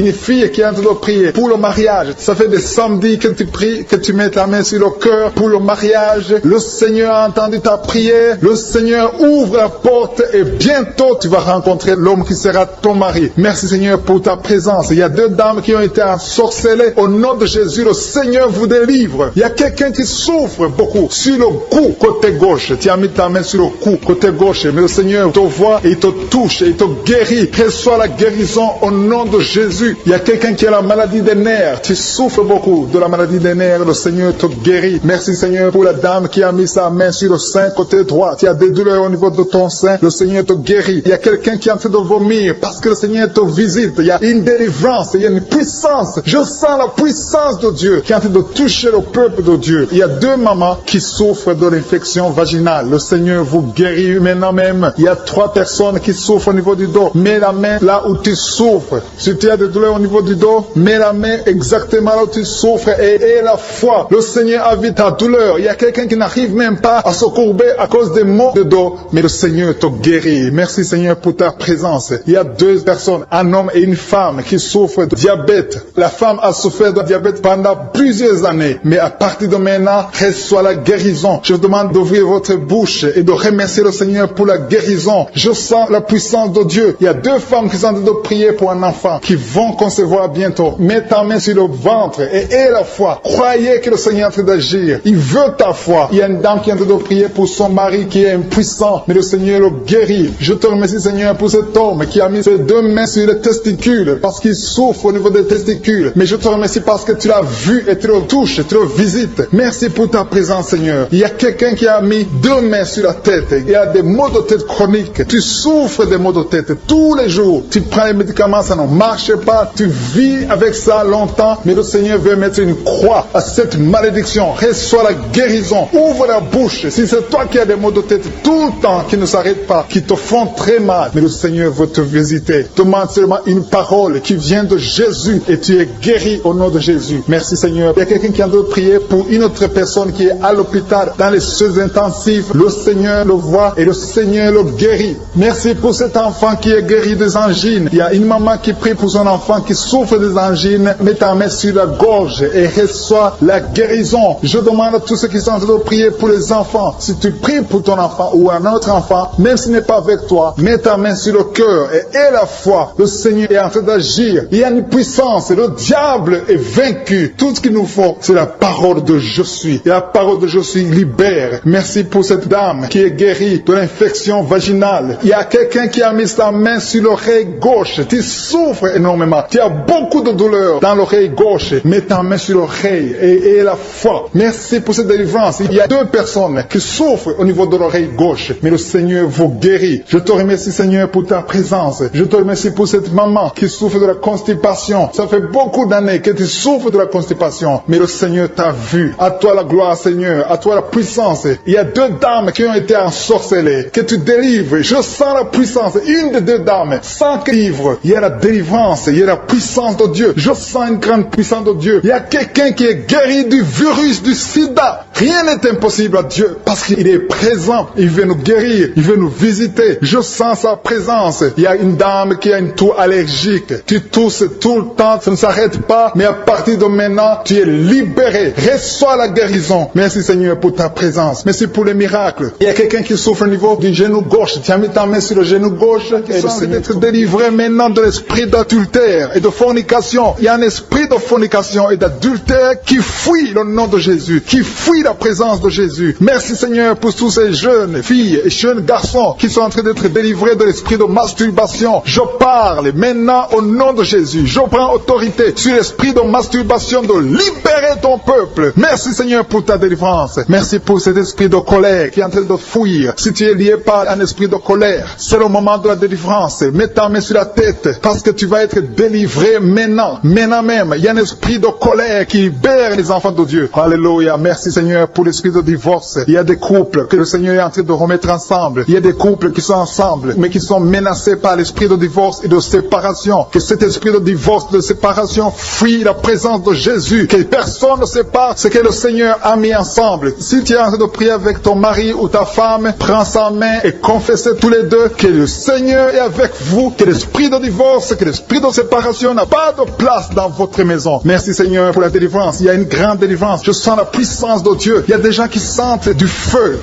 qui est en train de prier pour le mariage. Ça fait des samedis que tu pries, que tu mets ta main sur le cœur pour le mariage. Le Seigneur a entendu ta prière. Le Seigneur ouvre la porte et bientôt tu vas rencontrer l'homme qui sera ton mari. Merci Seigneur pour ta présence. Il y a deux dames qui ont été ensorcelées. Au nom de Jésus, le Seigneur vous délivre. Il y a quelqu'un qui souffre beaucoup sur le cou, côté gauche. Tu as mis ta main sur le cou, côté gauche. Mais le Seigneur te voit et il te touche et il te guérit. Reçois la guérison au nom de Jésus. Il y a quelqu'un qui a la maladie des nerfs. Tu souffres beaucoup de la maladie des nerfs. Le Seigneur te guérit. Merci Seigneur pour la dame qui a mis sa main sur le sein côté droit. Tu as des douleurs au niveau de ton sein. Le Seigneur te guérit. Il y a quelqu'un qui est en train de vomir parce que le Seigneur te visite. Il y a une délivrance. Il y a une puissance. Je sens la puissance de Dieu qui est en train de toucher le peuple de Dieu. Il y a deux mamans qui souffrent de l'infection vaginale. Le Seigneur vous guérit maintenant même. Il y a trois personnes qui souffrent au niveau du dos. Mets la main là où tu souffres. Si tu as des douleurs au niveau du dos, mets la main exactement là où tu souffres et aie la foi. Le Seigneur a vu ta douleur. Il y a quelqu'un qui n'arrive même pas à se courber à cause des maux de dos, mais le Seigneur te guérit. Merci Seigneur pour ta présence. Il y a deux personnes, un homme et une femme qui souffrent de diabète. La femme a souffert de diabète pendant plusieurs plusieurs années. Mais à partir de maintenant, reçois la guérison. Je vous demande d'ouvrir votre bouche et de remercier le Seigneur pour la guérison. Je sens la puissance de Dieu. Il y a 2 femmes qui sont en train de prier pour un enfant qui vont concevoir bientôt. Mets ta main sur le ventre et aie la foi. Croyez que le Seigneur est en train d'agir. Il veut ta foi. Il y a une dame qui est en train de prier pour son mari qui est impuissant, mais le Seigneur le guérit. Je te remercie, Seigneur, pour cet homme qui a mis ses 2 mains sur les testicules parce qu'il souffre au niveau des testicules. Mais je te remercie parce que tu l'as vu et tu le touches, tu le visites. Merci pour ta présence, Seigneur. Il y a quelqu'un qui a mis 2 mains sur la tête. Il y a des maux de tête chroniques. Tu souffres des maux de tête tous les jours. Tu prends les médicaments, ça ne marche pas. Tu vis avec ça longtemps, mais le Seigneur veut mettre une croix à cette malédiction. Reçois la guérison. Ouvre la bouche. Si c'est toi qui as des maux de tête tout le temps, qui ne s'arrêtent pas, qui te font très mal, mais le Seigneur veut te visiter. Demande seulement une parole qui vient de Jésus et tu es guéri au nom de Jésus. Merci, Seigneur. Il y a quelqu'un qui a de prier pour une autre personne qui est à l'hôpital dans les soins intensifs. Le Seigneur le voit et le Seigneur le guérit. Merci pour cet enfant qui est guéri des angines. Il y a une maman qui prie pour son enfant qui souffre des angines. Mets ta main sur la gorge et reçois la guérison. Je demande à tous ceux qui sont en train de prier pour les enfants. Si tu pries pour ton enfant ou un autre enfant, même s'il n'est pas avec toi, mets ta main sur le cœur et aie la foi. Le Seigneur est en train d'agir. Il y a une puissance. Le diable est vaincu. Tout ce qu'il nous faut, c'est la parole de je suis. Et la parole de je suis libère. Merci pour cette dame qui est guérie de l'infection vaginale. Il y a quelqu'un qui a mis sa main sur l'oreille gauche. Tu souffres énormément. Tu as beaucoup de douleur dans l'oreille gauche. Mets ta main sur l'oreille et aie la foi. Merci pour cette délivrance. Il y a 2 personnes qui souffrent au niveau de l'oreille gauche. Mais le Seigneur vous guérit. Je te remercie, Seigneur, pour ta présence. Je te remercie pour cette maman qui souffre de la constipation. Ça fait beaucoup d'années que tu souffres de la constipation. Mais le Seigneur t'a vu. À toi la gloire, Seigneur. À toi la puissance. Il y a 2 dames qui ont été ensorcelées. Que tu délivres. Je sens la puissance. Une des 2 dames. Sans que livre. Il y a la délivrance. Il y a la puissance de Dieu. Je sens une grande puissance de Dieu. Il y a quelqu'un qui est guéri du virus du sida. Rien n'est impossible à Dieu parce qu'il est présent. Il veut nous guérir. Il veut nous visiter. Je sens sa présence. Il y a une dame qui a une toux allergique. Tu tousses tout le temps. Ça ne s'arrête pas. Mais à partir de maintenant, tu es libéré. Reçois la guérison. Merci, Seigneur, pour ta présence. Merci pour les miracles. Il y a quelqu'un qui souffre au niveau du genou gauche. Tu as mis ta main sur le genou gauche. Et le Seigneur être délivré maintenant de l'esprit d'adultère et de fornication. Il y a un esprit de fornication et d'adultère qui fuit le nom de Jésus, qui fuit la présence de Jésus. Merci, Seigneur, pour tous ces jeunes filles et jeunes garçons qui sont en train d'être délivrés de l'esprit de masturbation. Je parle maintenant au nom de Jésus. Je prends autorité sur l'esprit de masturbation de libérer ton peuple. Merci, Seigneur, pour ta délivrance. Merci pour cet esprit de colère qui est en train de fuir. Si tu es lié par un esprit de colère, c'est le moment de la délivrance. Mets ta main sur la tête parce que tu vas être délivré maintenant. Maintenant même, il y a un esprit de colère qui libère les enfants de Dieu. Alléluia. Merci, Seigneur, pour l'esprit de divorce. Il y a des couples que le Seigneur est en train de remettre ensemble. Il y a des couples qui sont ensemble, mais qui sont menacés par l'esprit de divorce et de séparation. Que cet esprit de divorce, de séparation, fuit la présence de Jésus. Que personne ne sépare ce que le Seigneur a mis ensemble. Si tu es en train de prier avec ton mari ou ta femme, prends sa main et confessez tous les 2 que le Seigneur est avec vous. Que l'esprit de divorce, que l'esprit de séparation n'a pas de place dans votre maison. Merci, Seigneur, pour la délivrance. Il y a une grande délivrance. Je sens la puissance de Dieu. Il y a des gens qui sentent du feu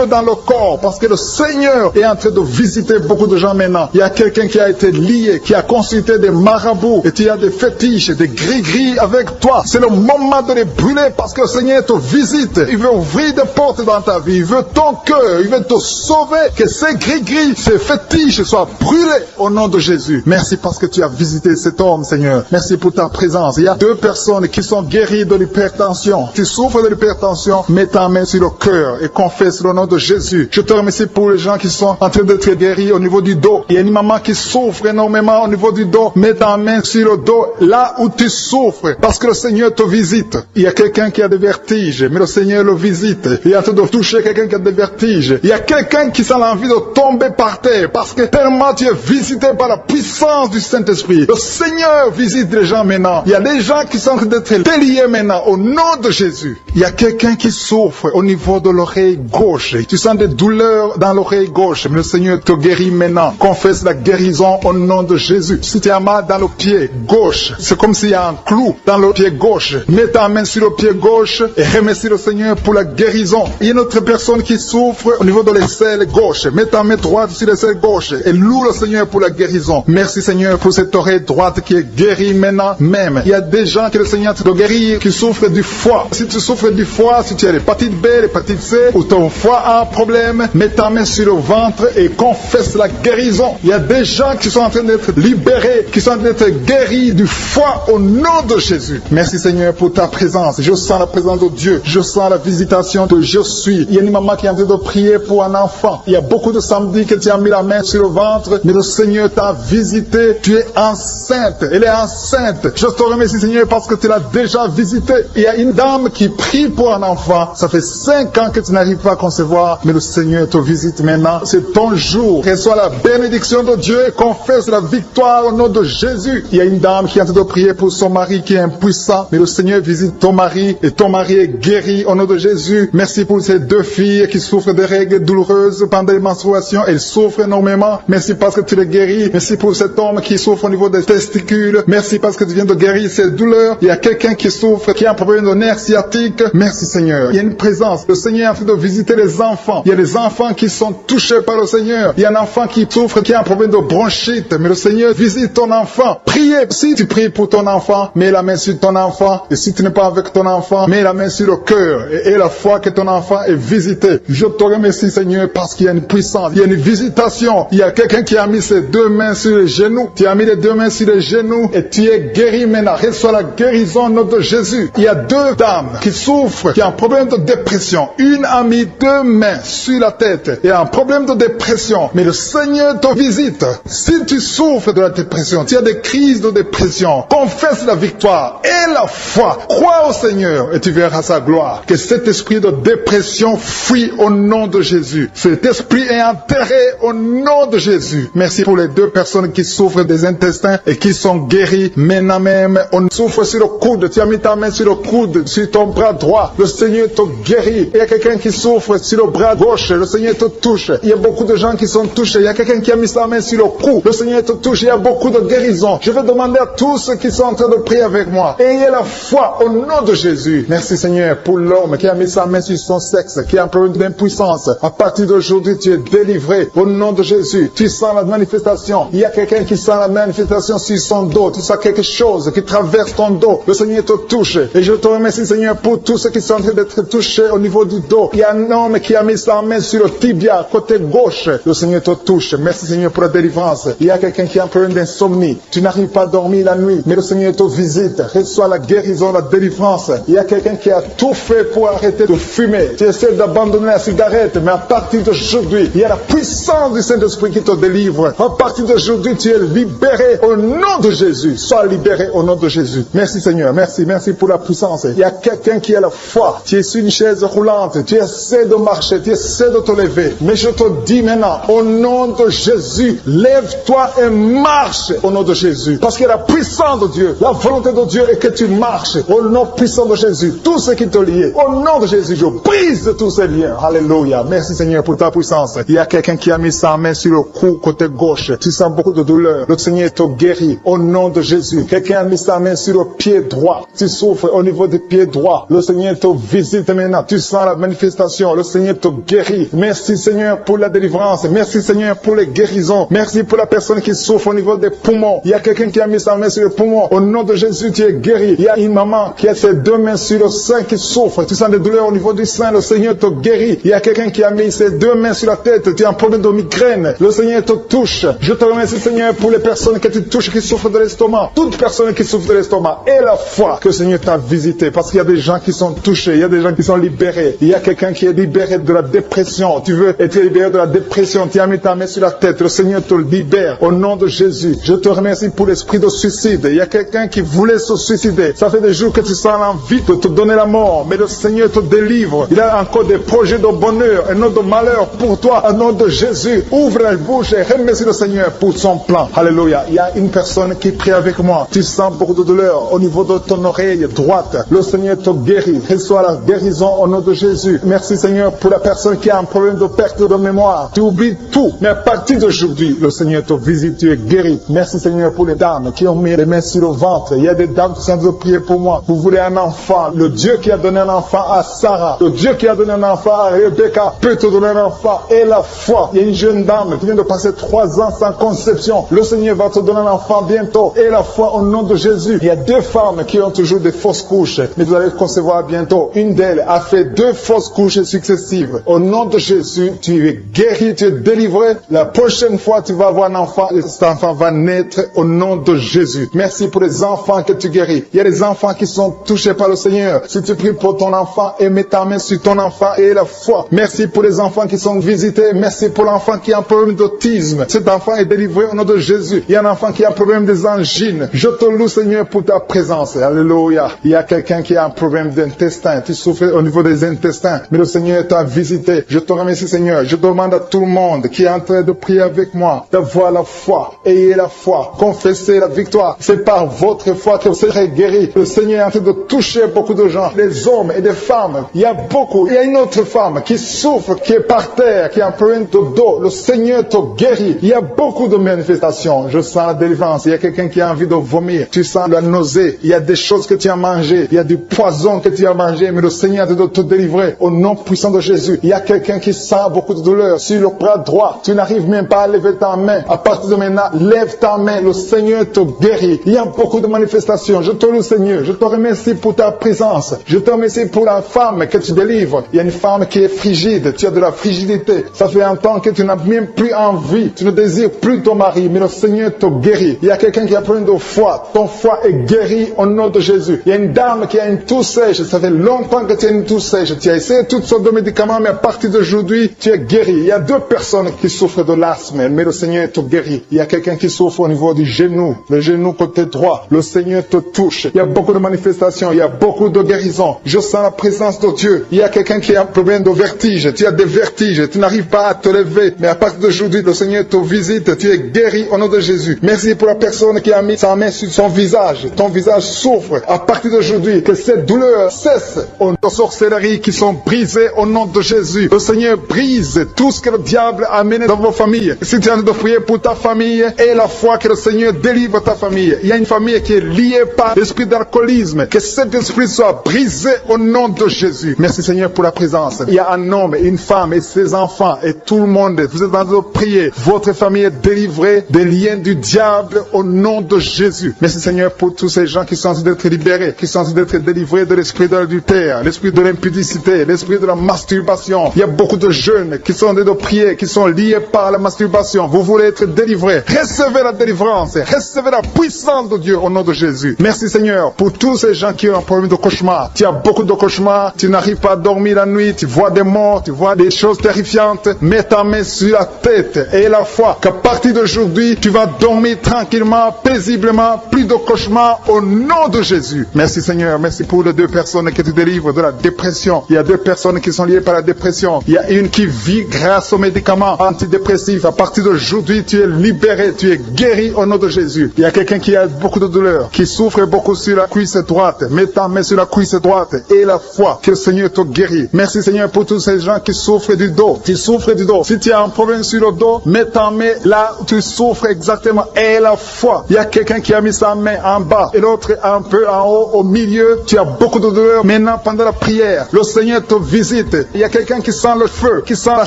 dans le corps, parce que le Seigneur est en train de visiter beaucoup de gens maintenant. Il y a quelqu'un qui a été lié, qui a consulté des marabouts, et tu as des fétiches, des gris-gris avec toi. C'est le moment de les brûler, parce que le Seigneur te visite. Il veut ouvrir des portes dans ta vie. Il veut ton cœur. Il veut te sauver. Que ces gris-gris, ces fétiches soient brûlés au nom de Jésus. Merci parce que tu as visité cet homme, Seigneur. Merci pour ta présence. Il y a 2 personnes qui sont guéries de l'hypertension. Tu souffres de l'hypertension, mets ta main sur le cœur et confesse le nom de Jésus. Je te remercie pour les gens qui sont en train d'être guéris au niveau du dos. Il y a une maman qui souffre énormément au niveau du dos. Mets ta main sur le dos, là où tu souffres, parce que le Seigneur te visite. Il y a quelqu'un qui a des vertiges, mais le Seigneur le visite. Il est en train de toucher quelqu'un qui a des vertiges. Il y a quelqu'un qui sent l'envie de tomber par terre, parce que tellement tu es visité par la puissance du Saint-Esprit. Le Seigneur visite les gens maintenant. Il y a des gens qui sont en train d'être déliés maintenant au nom de Jésus. Il y a quelqu'un qui souffre au niveau de l'oreille gauche. Tu sens des douleurs dans l'oreille gauche, mais le Seigneur te guérit maintenant. Confesse la guérison au nom de Jésus. Si tu as mal dans le pied gauche, c'est comme s'il y a un clou dans le pied gauche. Mets ta main sur le pied gauche et remercie le Seigneur pour la guérison. Il y a une autre personne qui souffre au niveau de l'aisselle gauche. Mets ta main droite sur l'aisselle gauche et loue le Seigneur pour la guérison. Merci Seigneur pour cette oreille droite qui est guérie maintenant même. Il y a des gens que le Seigneur te guérit qui souffrent du foie. Si tu souffres du foie, si tu as l'hépatite B, l'hépatite C, ou ton foie a un problème, mets ta main sur le ventre et confesse la guérison. Il y a des gens qui sont en train d'être libérés, qui sont en train d'être guéris du foie au nom de Jésus. Merci Seigneur pour ta présence. Je sens la présence de Dieu. Je sens la visitation de je suis. Il y a une maman qui est en train de prier pour un enfant. Il y a beaucoup de samedis que tu as mis la main sur le ventre, mais le Seigneur t'a visité. Tu es enceinte. Elle est enceinte. Je te remercie Seigneur parce que tu l'as déjà visité. Il y a une dame qui prie pour un enfant. Ça fait 5 ans que tu n'arrives pas à concevoir, mais le Seigneur te visite maintenant. C'est ton jour. Reçois la bénédiction de Dieu et confesse la victoire au nom de Jésus. Il y a une dame qui est en train de prier pour son mari qui est impuissant, mais le Seigneur visite ton mari et ton mari est guéri au nom de Jésus. Merci pour ces 2 filles qui souffrent de règles douloureuses pendant les menstruations. Elles souffrent énormément. Merci parce que tu les guéris. Merci pour cet homme qui souffre au niveau des testicules. Merci parce que tu viens de guérir ces douleurs. Il y a quelqu'un qui souffre, qui a un problème de nerf sciatique. Merci Seigneur. Il y a une présence. Le Seigneur est en train de visiter les enfants. Il y a des enfants qui sont touchés par le Seigneur. Il y a un enfant qui souffre, qui a un problème de bronchite. Mais le Seigneur visite ton enfant. Priez. Si tu pries pour ton enfant, mets la main sur ton enfant. Et si tu n'es pas avec ton enfant, mets la main sur le cœur. Et la foi que ton enfant est visité. Je te remercie Seigneur parce qu'il y a une puissance. Il y a une visitation. Il y a quelqu'un qui a mis ses 2 mains sur les genoux. Tu as mis les 2 mains sur les genoux et tu es guéri maintenant. Reçois la guérison au nom de Jésus. Il y a 2 dames qui souffrent, qui ont un problème de dépression. Une a mis 2 mains sur la tête et a un problème de dépression. Mais le Seigneur te visite. Si tu souffres de la dépression, tu as des crises de dépression, confesse la victoire et la foi. Crois au Seigneur et tu verras sa gloire. Que cet esprit de dépression fuit au nom de Jésus. Cet esprit est enterré au nom de Jésus. Merci pour les 2 personnes qui souffrent des intestins et qui sont guéries maintenant même. On souffre sur le coude. Tu as mis ta main sur le coude, sur ton bras droit. Le Seigneur te guérit. Il y a quelqu'un qui souffre sur le bras gauche. Le Seigneur te touche. Il y a beaucoup de gens qui sont touchés. Il y a quelqu'un qui a mis sa main sur le cou. Le Seigneur te touche. Il y a beaucoup de guérisons. Je vais demander à tous ceux qui sont en train de prier avec moi. Ayez la foi au nom de Jésus. Merci Seigneur pour l'homme qui a mis sa main sur son sexe, qui a un problème d'impuissance. À partir d'aujourd'hui, tu es délivré au nom de Jésus. Tu sens la manifestation. Il y a quelqu'un qui sent la manifestation sur son dos. Tu sens quelque chose qui traverse ton dos. Le Seigneur te touche. Et je te remercie Seigneur pour tous ceux qui sont en train d'être touchés au niveau du dos. Il y a un homme qui a mis sa main sur le tibia, côté gauche. Le Seigneur te touche. Merci Seigneur pour la délivrance. Il y a quelqu'un qui a un problème d'insomnie. Tu n'arrives pas à dormir la nuit, mais le Seigneur te visite. Reçois la guérison, la délivrance. Il y a quelqu'un qui a tout fait pour arrêter de fumer. Tu essaies d'abandonner la cigarette, mais à partir d'aujourd'hui, il y a la puissance du Saint-Esprit qui te délivre. À partir d'aujourd'hui, tu es libéré au nom de Jésus. Sois libéré au nom de Jésus. Merci Seigneur. Merci pour la puissance. Il y a quelqu'un qui a la foi. Tu es sur une chaise roulante. Tu essaies de marcher. Tu essaies de te lever. Mais je te dis maintenant, au nom de Jésus, lève-toi et marche au nom de Jésus. Parce qu'il y a la puissance de Dieu. La volonté de Dieu est que tu marches au nom puissant de Jésus. Tout ce qui te lie, au nom de Jésus, je brise tous ces liens. Alléluia. Merci Seigneur pour ta puissance. Il y a quelqu'un qui a mis sa main sur le cou côté gauche. Tu sens beaucoup de douleur. Le Seigneur te guérit au nom de Jésus. Quelqu'un a mis sa main sur le pied droit. Tu souffres au niveau du pied droit. Le Seigneur te visite maintenant. Tu sens la manifestation. Le Seigneur te guérit. Merci Seigneur pour la délivrance. Merci Seigneur pour les guérisons. Merci pour la personne qui souffre au niveau des poumons. Il y a quelqu'un qui a mis sa main sur le poumon. Au nom de Jésus, tu es guéri. Il y a une maman qui a ses 2 mains sur le sein qui souffre. Tu sens des douleurs au niveau du sein. Le Seigneur te guérit. Il y a quelqu'un qui a mis ses 2 mains sur la tête. Tu as un problème de migraine. Le Seigneur te touche. Je te remercie Seigneur pour les personnes que tu touches qui souffrent de l'estomac. Toute personne qui souffre de l'estomac. Et la foi que le Seigneur t'a visité. Parce qu'il y a des gens qui sont touchés. Il y a des gens qui sont libérés. Il y a quelqu'un qui est libéré de la dépression. Tu veux être libéré de la dépression. Tu as mis ta main sur la tête. Le Seigneur te libère. Au nom de Jésus. Je te remercie pour l'esprit de suicide. Il y a quelqu'un qui voulait se suicider. Ça fait des jours que tu sens l'envie de te donner la mort. Mais le Seigneur te délivre. Il a encore des projets de bonheur et non de malheur pour toi. Au nom de Jésus. Ouvre la bouche et remercie le Seigneur pour son plan. Alléluia. Il y a une personne qui prie avec moi. Tu sens beaucoup de douleur au niveau de ton oreille droite. Le Seigneur te guérit. Reçois la guérison au nom de Jésus. Merci Seigneur pour la personne qui a un problème de perte de mémoire. Tu oublies tout. Mais à partir d'aujourd'hui, le Seigneur te visite. Tu es guéri. Merci Seigneur pour les dames qui ont mis les mains sur le ventre. Il y a des dames qui sont en train de prier pour pour moi. Vous voulez un enfant. Le Dieu qui a donné un enfant à Sarah, le Dieu qui a donné un enfant à Rebecca peut te donner un enfant. Et la foi. Il y a une jeune dame qui vient de passer 3 ans sans conception. Le Seigneur va te donner un enfant bientôt. Et la foi au nom de Jésus. Il y a 2 femmes qui ont toujours des fausses couches, mais vous allez concevoir bientôt. Une d'elles a fait 2 fausses couches successives. Au nom de Jésus, tu es guéri, tu es délivré. La prochaine fois, tu vas avoir un enfant et cet enfant va naître au nom de Jésus. Merci pour les enfants que tu guéris. Il y a des enfants qui sont touchés par le Seigneur. Si tu pries pour ton enfant et mets ta main sur ton enfant et la foi. Merci pour les enfants qui sont visités. Merci pour l'enfant qui a un problème d'autisme. Cet enfant est délivré au nom de Jésus. Il y a un enfant qui a un problème des angines. Je te loue, Seigneur, pour ta présence. Alléluia. Il y a quelqu'un qui a un problème d'intestin. Tu souffres au niveau des intestins. Mais le Seigneur t'a visité. Je te remercie, Seigneur. Je demande à tout le monde qui est en train de prier avec moi d'avoir la foi. Ayez la foi. Confessez la victoire. C'est par votre foi que vous serez guéris. Le Seigneur est en train de toucher beaucoup de gens. Des hommes et des femmes. Il y a beaucoup. Il y a une autre femme qui souffre, qui est par terre, qui a un problème de dos. Le Seigneur te guérit. Il y a beaucoup de manifestations. Je sens la délivrance. Il y a quelqu'un qui a envie de vomir. Tu sens la nausée. Il y a des choses que tu as mangées. Il y a du poison que tu as mangé. Mais le Seigneur est de te délivrer au nom puissant de Jésus. Il y a quelqu'un qui sent beaucoup de douleur sur le bras droit. Tu n'arrives même pas à lever ta main. À partir de maintenant, lève ta main. Le Seigneur te guérit. Il y a beaucoup de manifestations. Je te loue, Seigneur. Je te remercie pour ta présence. Je te remercie pour la femme que tu délivres. Il y a une femme qui est frigide. Tu as de la frigidité. Ça fait un temps que tu n'as même plus envie. Tu ne désires plus ton mari. Mais le Seigneur te guérit. Il y a quelqu'un qui a plein de foi. Ton foi est guéri au nom de Jésus. Il y a une dame qui a une toux sèche. Ça fait longtemps que tu as une toux sèche. Tu as essayé toutes sortes de médicaments, mais à partir d'aujourd'hui, tu es guéri. Il y a 2 personnes qui souffrent de l'asthme, mais le Seigneur te guérit. Il y a quelqu'un qui souffre au niveau du genou, le genou côté droit. Le Seigneur te touche. Il y a beaucoup de manifestations. Il y a beaucoup de guérisons. Je sens la présence de Dieu. Il y a quelqu'un qui a un problème de vertige. Tu as des vertiges. Tu n'arrives pas à te lever, mais à partir d'aujourd'hui, le Seigneur te visite. Tu es guéri au nom de Jésus. Merci pour la personne qui a mis sa main sur son visage. Ton visage souffre. À partir d'aujourd'hui, que cette douleur cesse. Aux sorcelleries qui sont brisées au nom de Jésus. Le Seigneur brise tout ce que le diable a amené dans vos familles. Si tu es en train de prier pour ta famille, et la foi que le Seigneur délivre ta famille. Il y a une famille qui est liée par l'esprit d'alcoolisme. Que cet esprit soit brisé au nom de Jésus. Merci Seigneur pour la présence. Il y a un homme et une femme et ses enfants et tout le monde. Vous êtes en train de prier. Votre famille est délivrée des liens du diable au nom de Jésus. Merci Seigneur pour tous ces gens qui sont en train d'être libérés, qui sont en train d'être délivrés de l'esprit de l'adultère, l'esprit de l'impudicité, l'esprit de la masturbation. Il y a beaucoup de jeunes qui sont en train de prier, qui sont liés par la masturbation. Vous voulez être délivrés. Recevez la délivrance. Recevez la puissance de Dieu au nom de Jésus. Merci Seigneur pour tous ces gens qui ont un problème de cauchemar. Tu as beaucoup de cauchemars. Tu n'arrives pas à dormir la nuit. Tu vois des morts. Tu vois des choses terrifiantes. Mets ta main sur la tête et la foi qu'à partir d'aujourd'hui, tu vas dormir tranquillement, paisiblement. Plus de cauchemars au nom de Jésus. Merci Seigneur. Merci pour les 2 personnes qui te délivrent de la dépression. Il y a 2 personnes qui sont liées par la dépression. Il y a une qui vit grâce aux médicaments antidépressifs. À partir d'aujourd'hui, tu es libéré. Tu es guéri au nom de Jésus. Il y a quelqu'un qui a beaucoup de douleur, qui souffre beaucoup sur la cuisse droite. Mets ta main sur la cuisse droite et la foi que le Seigneur te guérit. Merci Seigneur pour tous ces gens qui souffrent du dos. Tu souffres du dos. Si tu as un problème sur le dos, mets ta main là où tu souffres exactement et la foi. Il y a quelqu'un qui a mis sa main en bas et l'autre un peu en haut, au milieu. Tu as beaucoup de douleur. Maintenant, pendant la prière, le Seigneur te visite. Il y a quelqu'un qui sent le feu, qui sent la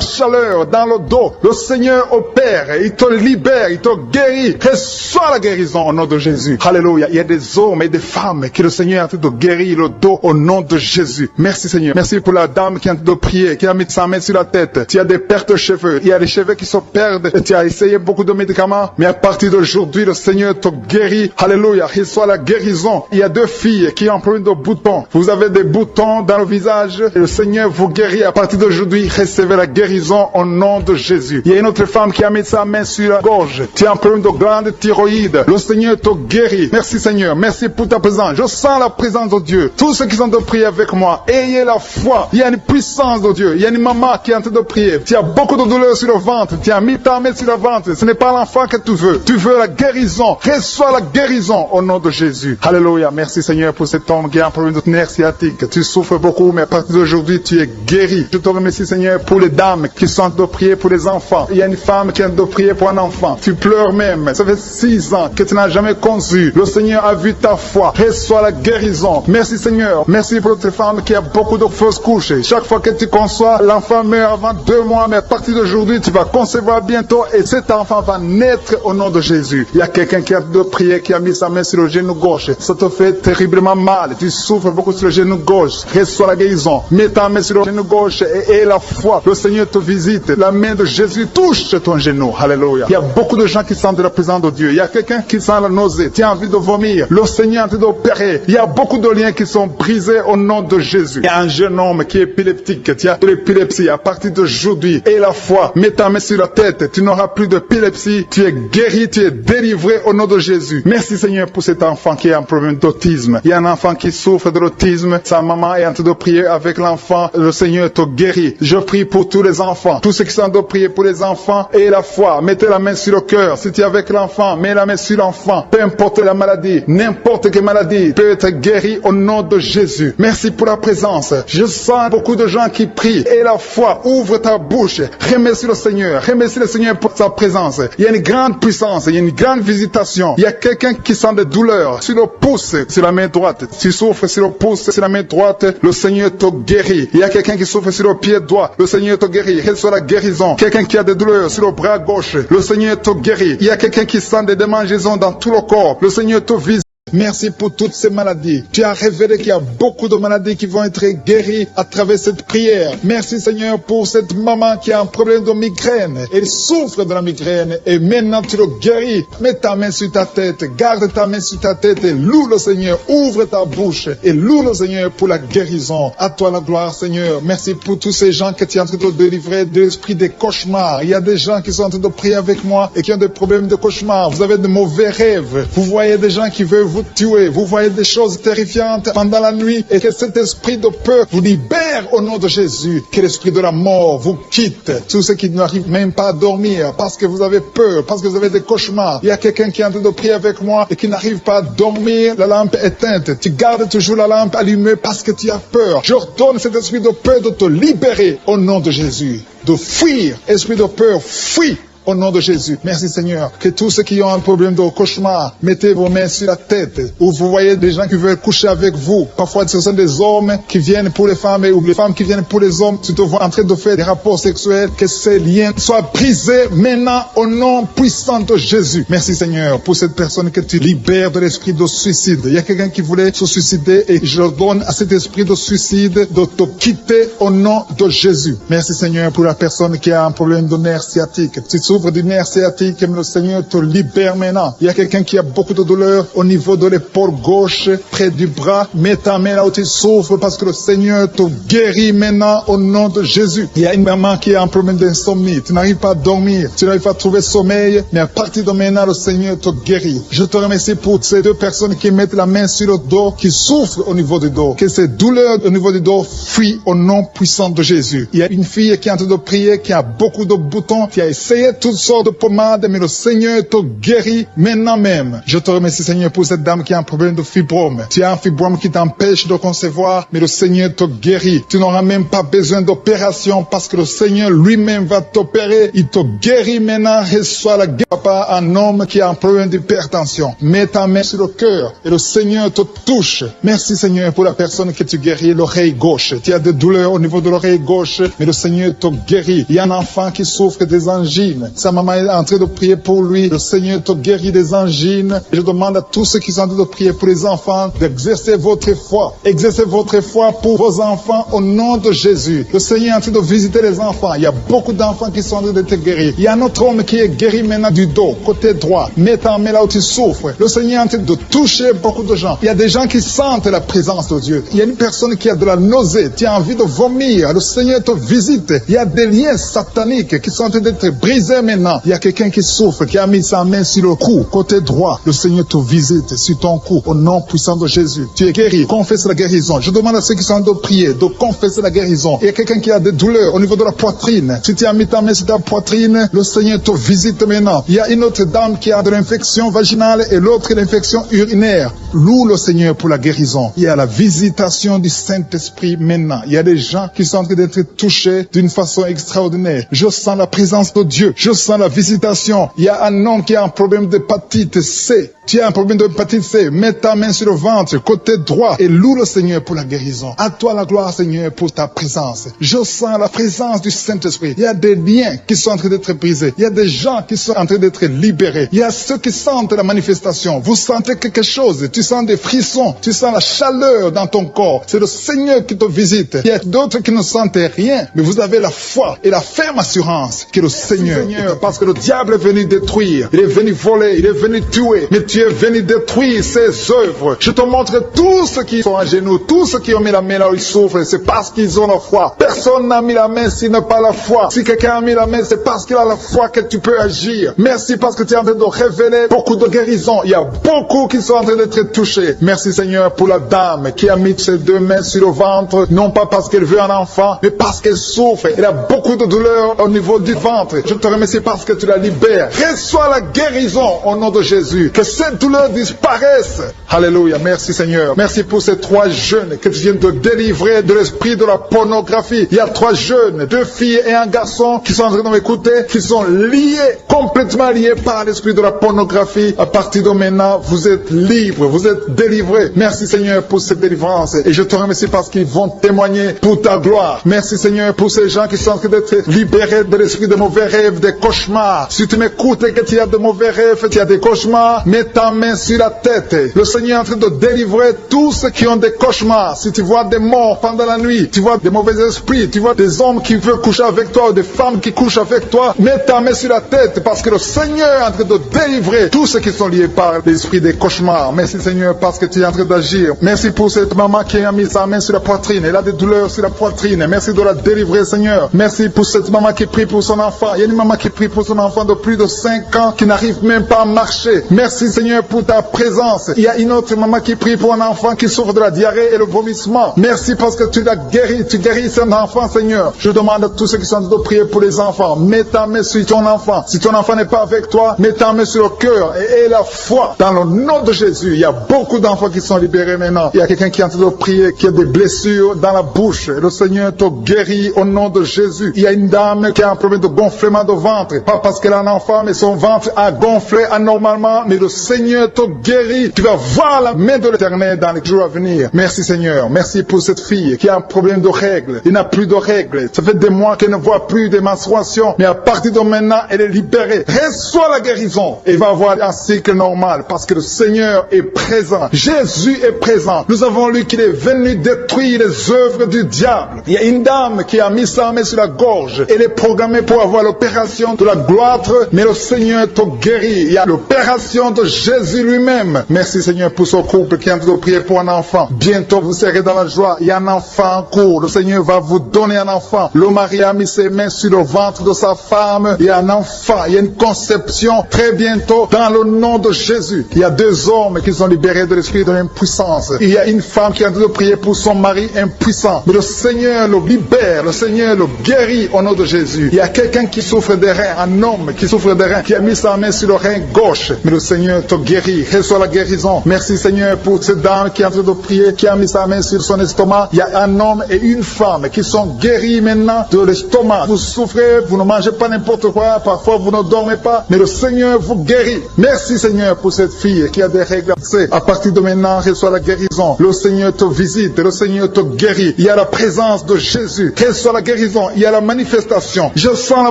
chaleur dans le dos. Le Seigneur opère. Il te libère. Il te guérit. Reçois la guérison au nom de Jésus. Alléluia. Il y a des hommes et des femmes que le Seigneur est en train de guérir le dos au nom de Jésus. Merci Seigneur. Merci pour la dame qui est en train de prier, qui a mis sa main sur la tête. Tu as des pertes de cheveux. Il y a des cheveux qui se perdent. Et tu as essayé beaucoup de médicaments. Mais à partir d'aujourd'hui, le Seigneur te guérit. Alléluia. Reçois la guérison. Il y a 2 filles qui ont un problème de boutons. Vous avez des boutons dans le visage. Et le Seigneur vous guérit. À partir d'aujourd'hui, recevez la guérison au nom de Jésus. Il y a une autre femme qui a mis sa main sur la gorge. Tu as un problème de glande thyroïde. Le Seigneur te guérit. Merci Seigneur. Merci pour ta présence. Je sens la présence de Dieu. Tous ceux qui sont de prier avec moi, ayez la foi. Il y a une puissance de Dieu. Il y a une maman qui est en train de prier. Tu as beaucoup de douleur sur le ventre. Tu as mis ta main sur le ventre. Ce n'est pas l'enfant que tu veux. Tu veux la guérison. Reçois la guérison au nom de Jésus. Alléluia. Merci Seigneur pour cet homme qui a un problème de nerf sciatique. Tu souffres beaucoup, mais à partir d'aujourd'hui, tu es guéri. Je te remercie Seigneur pour les dames qui sont en train de prier pour les enfants. Il y a une femme qui est en train de prier pour un enfant. Tu pleures même. Ça fait 6 ans que tu n'as jamais conçu. Le Seigneur a vu ta foi. reçois la guérison. Merci Seigneur. Merci pour notre femme qui a beaucoup de fausses couches. Chaque fois que tu conçois, l'enfant meurt avant 2 mois, mais à partir d'aujourd'hui, tu vas concevoir bientôt et cet enfant va naître au nom de Jésus. Il y a quelqu'un qui a de prier, qui a mis sa main sur le genou gauche. Ça te fait terriblement mal. Tu souffres beaucoup sur le genou gauche. Reçois la guérison. Mets ta main sur le genou gauche et la foi. Le Seigneur te visite. La main de Jésus touche ton genou. Alléluia. Il y a beaucoup de gens qui sentent la présence de Dieu. Il y a quelqu'un qui sent la nausée. Tu as envie de vomir. Le Seigneur est en train d'opérer. Il y a beaucoup de liens qui sont brisés au nom de Jésus. Il y a un jeune homme qui est épileptique. Tu as de l'épilepsie à partir d'aujourd'hui. Et la foi. Mets ta main sur la tête. Tu n'auras plus d'épilepsie. Tu es guéri. Tu es délivré au nom de Jésus. Merci Seigneur pour cet enfant qui a un problème d'autisme. Il y a un enfant qui souffre de l'autisme. Sa maman est en train de prier avec l'enfant. Le Seigneur te guérit. Je prie pour tous les enfants. Tous ceux qui sont en train de prier pour les enfants et la foi. Mettez la main sur le cœur. Si tu es avec l'enfant, mets la main sur l'enfant. Peu importe la maladie, n'importe quelle maladie peut être guérie au nom de Jésus. Merci pour la présence. Je sens beaucoup de gens qui prient. Et la foi, ouvre ta bouche. Remercie le Seigneur. Remercie le Seigneur pour sa présence. Il y a une grande puissance. Il y a une grande visitation. Il y a quelqu'un qui sent des douleurs sur le pouce, sur la main droite. Tu souffres sur le pouce, sur la main droite. Le Seigneur te guérit. Il y a quelqu'un qui souffre sur le pied droit. Le Seigneur te guérit. Reçois la guérison. Quelqu'un qui a des douleurs sur le bras gauche. Le Seigneur te guérit. Il y a quelqu'un qui sent des démangeaisons dans tout le corps. Le Seigneur te visite. Merci pour toutes ces maladies. Tu as révélé qu'il y a beaucoup de maladies qui vont être guéries à travers cette prière. Merci Seigneur pour cette maman qui a un problème de migraine. Elle souffre de la migraine et maintenant tu le guéris. Mets ta main sur ta tête. Garde ta main sur ta tête et loue le Seigneur. Ouvre ta bouche et loue le Seigneur pour la guérison. À toi la gloire Seigneur. Merci pour tous ces gens que tu es en train de délivrer de l'esprit des cauchemars. Il y a des gens qui sont en train de prier avec moi et qui ont des problèmes de cauchemars. Vous avez de mauvais rêves. Vous voyez des gens qui veulent vous tuer, vous voyez des choses terrifiantes pendant la nuit et que cet esprit de peur vous libère au nom de Jésus, que l'esprit de la mort vous quitte, tous ceux qui n'arrivent même pas à dormir parce que vous avez peur, parce que vous avez des cauchemars. Il y a quelqu'un qui est en train de prier avec moi et qui n'arrive pas à dormir, la lampe éteinte, tu gardes toujours la lampe allumée parce que tu as peur. J'ordonne cet esprit de peur de te libérer au nom de Jésus, de fuir, esprit de peur, fuis au nom de Jésus. Merci Seigneur. Que tous ceux qui ont un problème de cauchemar, mettez vos mains sur la tête. Ou vous voyez des gens qui veulent coucher avec vous. Parfois ce sont des hommes qui viennent pour les femmes ou les femmes qui viennent pour les hommes. Tu te vois en train de faire des rapports sexuels. Que ces liens soient brisés maintenant au nom puissant de Jésus. Merci Seigneur pour cette personne que tu libères de l'esprit de suicide. Il y a quelqu'un qui voulait se suicider et je donne à cet esprit de suicide de te quitter au nom de Jésus. Merci Seigneur pour la personne qui a un problème de nerf sciatique. Tu souffres du nerf sciatique, le Seigneur te libère maintenant. Il y a quelqu'un qui a beaucoup de douleur au niveau de l'épaule gauche, près du bras. Mets ta main là où tu souffres parce que le Seigneur te guérit maintenant au nom de Jésus. Il y a une maman qui a un problème d'insomnie. Tu n'arrives pas à dormir, tu n'arrives pas à trouver sommeil, mais à partir de maintenant, le Seigneur te guérit. Je te remercie pour ces 2 personnes qui mettent la main sur le dos, qui souffrent au niveau du dos. Que ces douleurs au niveau du dos fuient au nom puissant de Jésus. Il y a une fille qui est en train de prier, qui a beaucoup de boutons, qui a essayé toutes sortes de pommades, mais le Seigneur te guérit maintenant même. Je te remercie Seigneur pour cette dame qui a un problème de fibrome. Tu as un fibrome qui t'empêche de concevoir, mais le Seigneur te guérit. Tu n'auras même pas besoin d'opération parce que le Seigneur lui-même va t'opérer. Il te guérit maintenant. Reçois la guérison. Papa, un homme qui a un problème d'hypertension. Mets ta main sur le cœur et le Seigneur te touche. Merci Seigneur pour la personne que tu guéris, l'oreille gauche. Tu as des douleurs au niveau de l'oreille gauche, mais le Seigneur te guérit. Il y a un enfant qui souffre des angines. Sa maman est en train de prier pour lui. Le Seigneur te guérit des angines. Je demande à tous ceux qui sont en train de prier pour les enfants d'exercer votre foi. Exercez votre foi pour vos enfants au nom de Jésus. Le Seigneur est en train de visiter les enfants. Il y a beaucoup d'enfants qui sont en train d'être guéris. Il y a un autre homme qui est guéri maintenant du dos, côté droit. Mets ta main là où tu souffres. Le Seigneur est en train de toucher beaucoup de gens. Il y a des gens qui sentent la présence de Dieu. Il y a une personne qui a de la nausée. Tu as envie de vomir. Le Seigneur te visite. Il y a des liens sataniques qui sont en train d'être brisés maintenant. Il y a quelqu'un qui souffre, qui a mis sa main sur le cou, côté droit. Le Seigneur te visite sur ton cou, au nom puissant de Jésus. Tu es guéri. Confesse la guérison. Je demande à ceux qui sont en train de prier de confesser la guérison. Il y a quelqu'un qui a des douleurs au niveau de la poitrine. Si tu as mis ta main sur ta poitrine, le Seigneur te visite maintenant. Il y a une autre dame qui a de l'infection vaginale et l'autre l'infection urinaire. Loue le Seigneur pour la guérison. Il y a la visitation du Saint-Esprit maintenant. Il y a des gens qui sont en train d'être touchés d'une façon extraordinaire. Je sens la présence de Dieu. Je sens la visitation. Il y a un homme qui a un problème d'hépatite C. Tu as un problème de hépatite C, mets ta main sur le ventre, côté droit, et loue le Seigneur pour la guérison. À toi la gloire, Seigneur, pour ta présence. Je sens la présence du Saint-Esprit. Il y a des liens qui sont en train d'être brisés. Il y a des gens qui sont en train d'être libérés. Il y a ceux qui sentent la manifestation. Vous sentez quelque chose. Tu sens des frissons. Tu sens la chaleur dans ton corps. C'est le Seigneur qui te visite. Il y a d'autres qui ne sentent rien, mais vous avez la foi et la ferme assurance que le Seigneur, parce que le diable est venu détruire. Il est venu voler. Il est venu tuer. Mais tu es venu détruire ses œuvres. Je te montre tous ceux qui sont à genoux, tous ceux qui ont mis la main là où ils souffrent, c'est parce qu'ils ont la foi. Personne n'a mis la main s'il n'a pas la foi. Si quelqu'un a mis la main, c'est parce qu'il a la foi que tu peux agir. Merci parce que tu es en train de révéler beaucoup de guérisons. Il y a beaucoup qui sont en train d'être touchés. Merci Seigneur pour la dame qui a mis ses deux mains sur le ventre, non pas parce qu'elle veut un enfant, mais parce qu'elle souffre. Elle a beaucoup de douleur au niveau du ventre. Je te remercie parce que tu la libères. Reçois la guérison au nom de Jésus. Que cette douleur disparaisse. Alléluia. Merci Seigneur. Merci pour ces 3 jeunes que tu viens de délivrer de l'esprit de la pornographie. Il y a 3 jeunes, 2 filles et un garçon qui sont en train de m'écouter, qui sont liés, complètement liés par l'esprit de la pornographie. À partir de maintenant, vous êtes libres, vous êtes délivrés. Merci Seigneur pour cette délivrance. Et je te remercie parce qu'ils vont témoigner pour ta gloire. Merci Seigneur pour ces gens qui sont en train d'être libérés de l'esprit de mauvais rêves, des cauchemars. Si tu m'écoutes et que tu as de mauvais rêves, tu as des cauchemars, mets ta main sur la tête. Le Seigneur est en train de délivrer tous ceux qui ont des cauchemars. Si tu vois des morts pendant la nuit, tu vois des mauvais esprits, tu vois des hommes qui veulent coucher avec toi ou des femmes qui couchent avec toi, mets ta main sur la tête parce que le Seigneur est en train de délivrer tous ceux qui sont liés par l'esprit des cauchemars. Merci Seigneur parce que tu es en train d'agir. Merci pour cette maman qui a mis sa main sur la poitrine. Elle a des douleurs sur la poitrine. Merci de la délivrer Seigneur. Merci pour cette maman qui prie pour son enfant. Il y a une maman qui prie pour son enfant de plus de 5 ans qui n'arrive même pas à marcher. Merci Seigneur pour ta présence. Il y a une autre maman qui prie pour un enfant qui souffre de la diarrhée et le vomissement. Merci parce que tu l'as guéri. Tu guéris cet enfant Seigneur. Je demande à tous ceux qui sont en train de prier pour les enfants. Mets ta main sur ton enfant. Si ton enfant n'est pas avec toi, mets ta main sur le cœur et aie la foi dans le nom de Jésus. Il y a beaucoup d'enfants qui sont libérés maintenant. Il y a quelqu'un qui est en train de prier, qui a des blessures dans la bouche. Et le Seigneur te guérit au nom de Jésus. Il y a une dame qui a un problème de gonflement de ventre. Pas parce qu'elle a un enfant, mais son ventre a gonflé anormalement. Mais le Seigneur te guérit. Tu vas voir la main de l'Éternel dans les jours à venir. Merci Seigneur. Merci pour cette fille qui a un problème de règles. Il n'a plus de règles. Ça fait des mois qu'elle ne voit plus de menstruation. Mais à partir de maintenant, elle est libérée. Reçois la guérison. Et va avoir un cycle normal parce que le Seigneur est présent. Jésus est présent. Nous avons lu qu'il est venu détruire les œuvres du diable. Il y a une dame qui a mis sa main sur la gorge. Elle est programmée pour avoir l'opération de la gloître, mais le Seigneur te guérit. Il y a l'opération de Jésus lui-même. Merci Seigneur pour ce couple qui est en train de prier pour un enfant. Bientôt vous serez dans la joie. Il y a un enfant en cours. Le Seigneur va vous donner un enfant. Le mari a mis ses mains sur le ventre de sa femme. Il y a un enfant. Il y a une conception très bientôt dans le nom de Jésus. Il y a 2 hommes qui sont libérés de l'esprit de l'impuissance. Il y a une femme qui est en train de prier pour son mari impuissant. Mais le Seigneur le libère. Le Seigneur le guérit au nom de Jésus. Il y a quelqu'un qui souffre des reins. Un homme qui souffre des reins. Qui a mis sa main sur le rein gauche. Mais le Seigneur te guérit. Reçois la guérison. Merci Seigneur pour cette dame qui est en train de prier. Qui a mis sa main sur son estomac. Il y a un homme et une femme qui sont guéris maintenant de l'estomac. Vous souffrez. Vous ne mangez pas n'importe quoi. Parfois vous ne dormez pas. Mais le Seigneur vous guérit. Merci Seigneur pour cette fille qui a des règles. À partir de maintenant, reçois la guérison. Le Seigneur te visite. Le Seigneur te guérit. Il y a la présence de Jésus. Reçois la guérison. Il y a la manifestation. Je sens la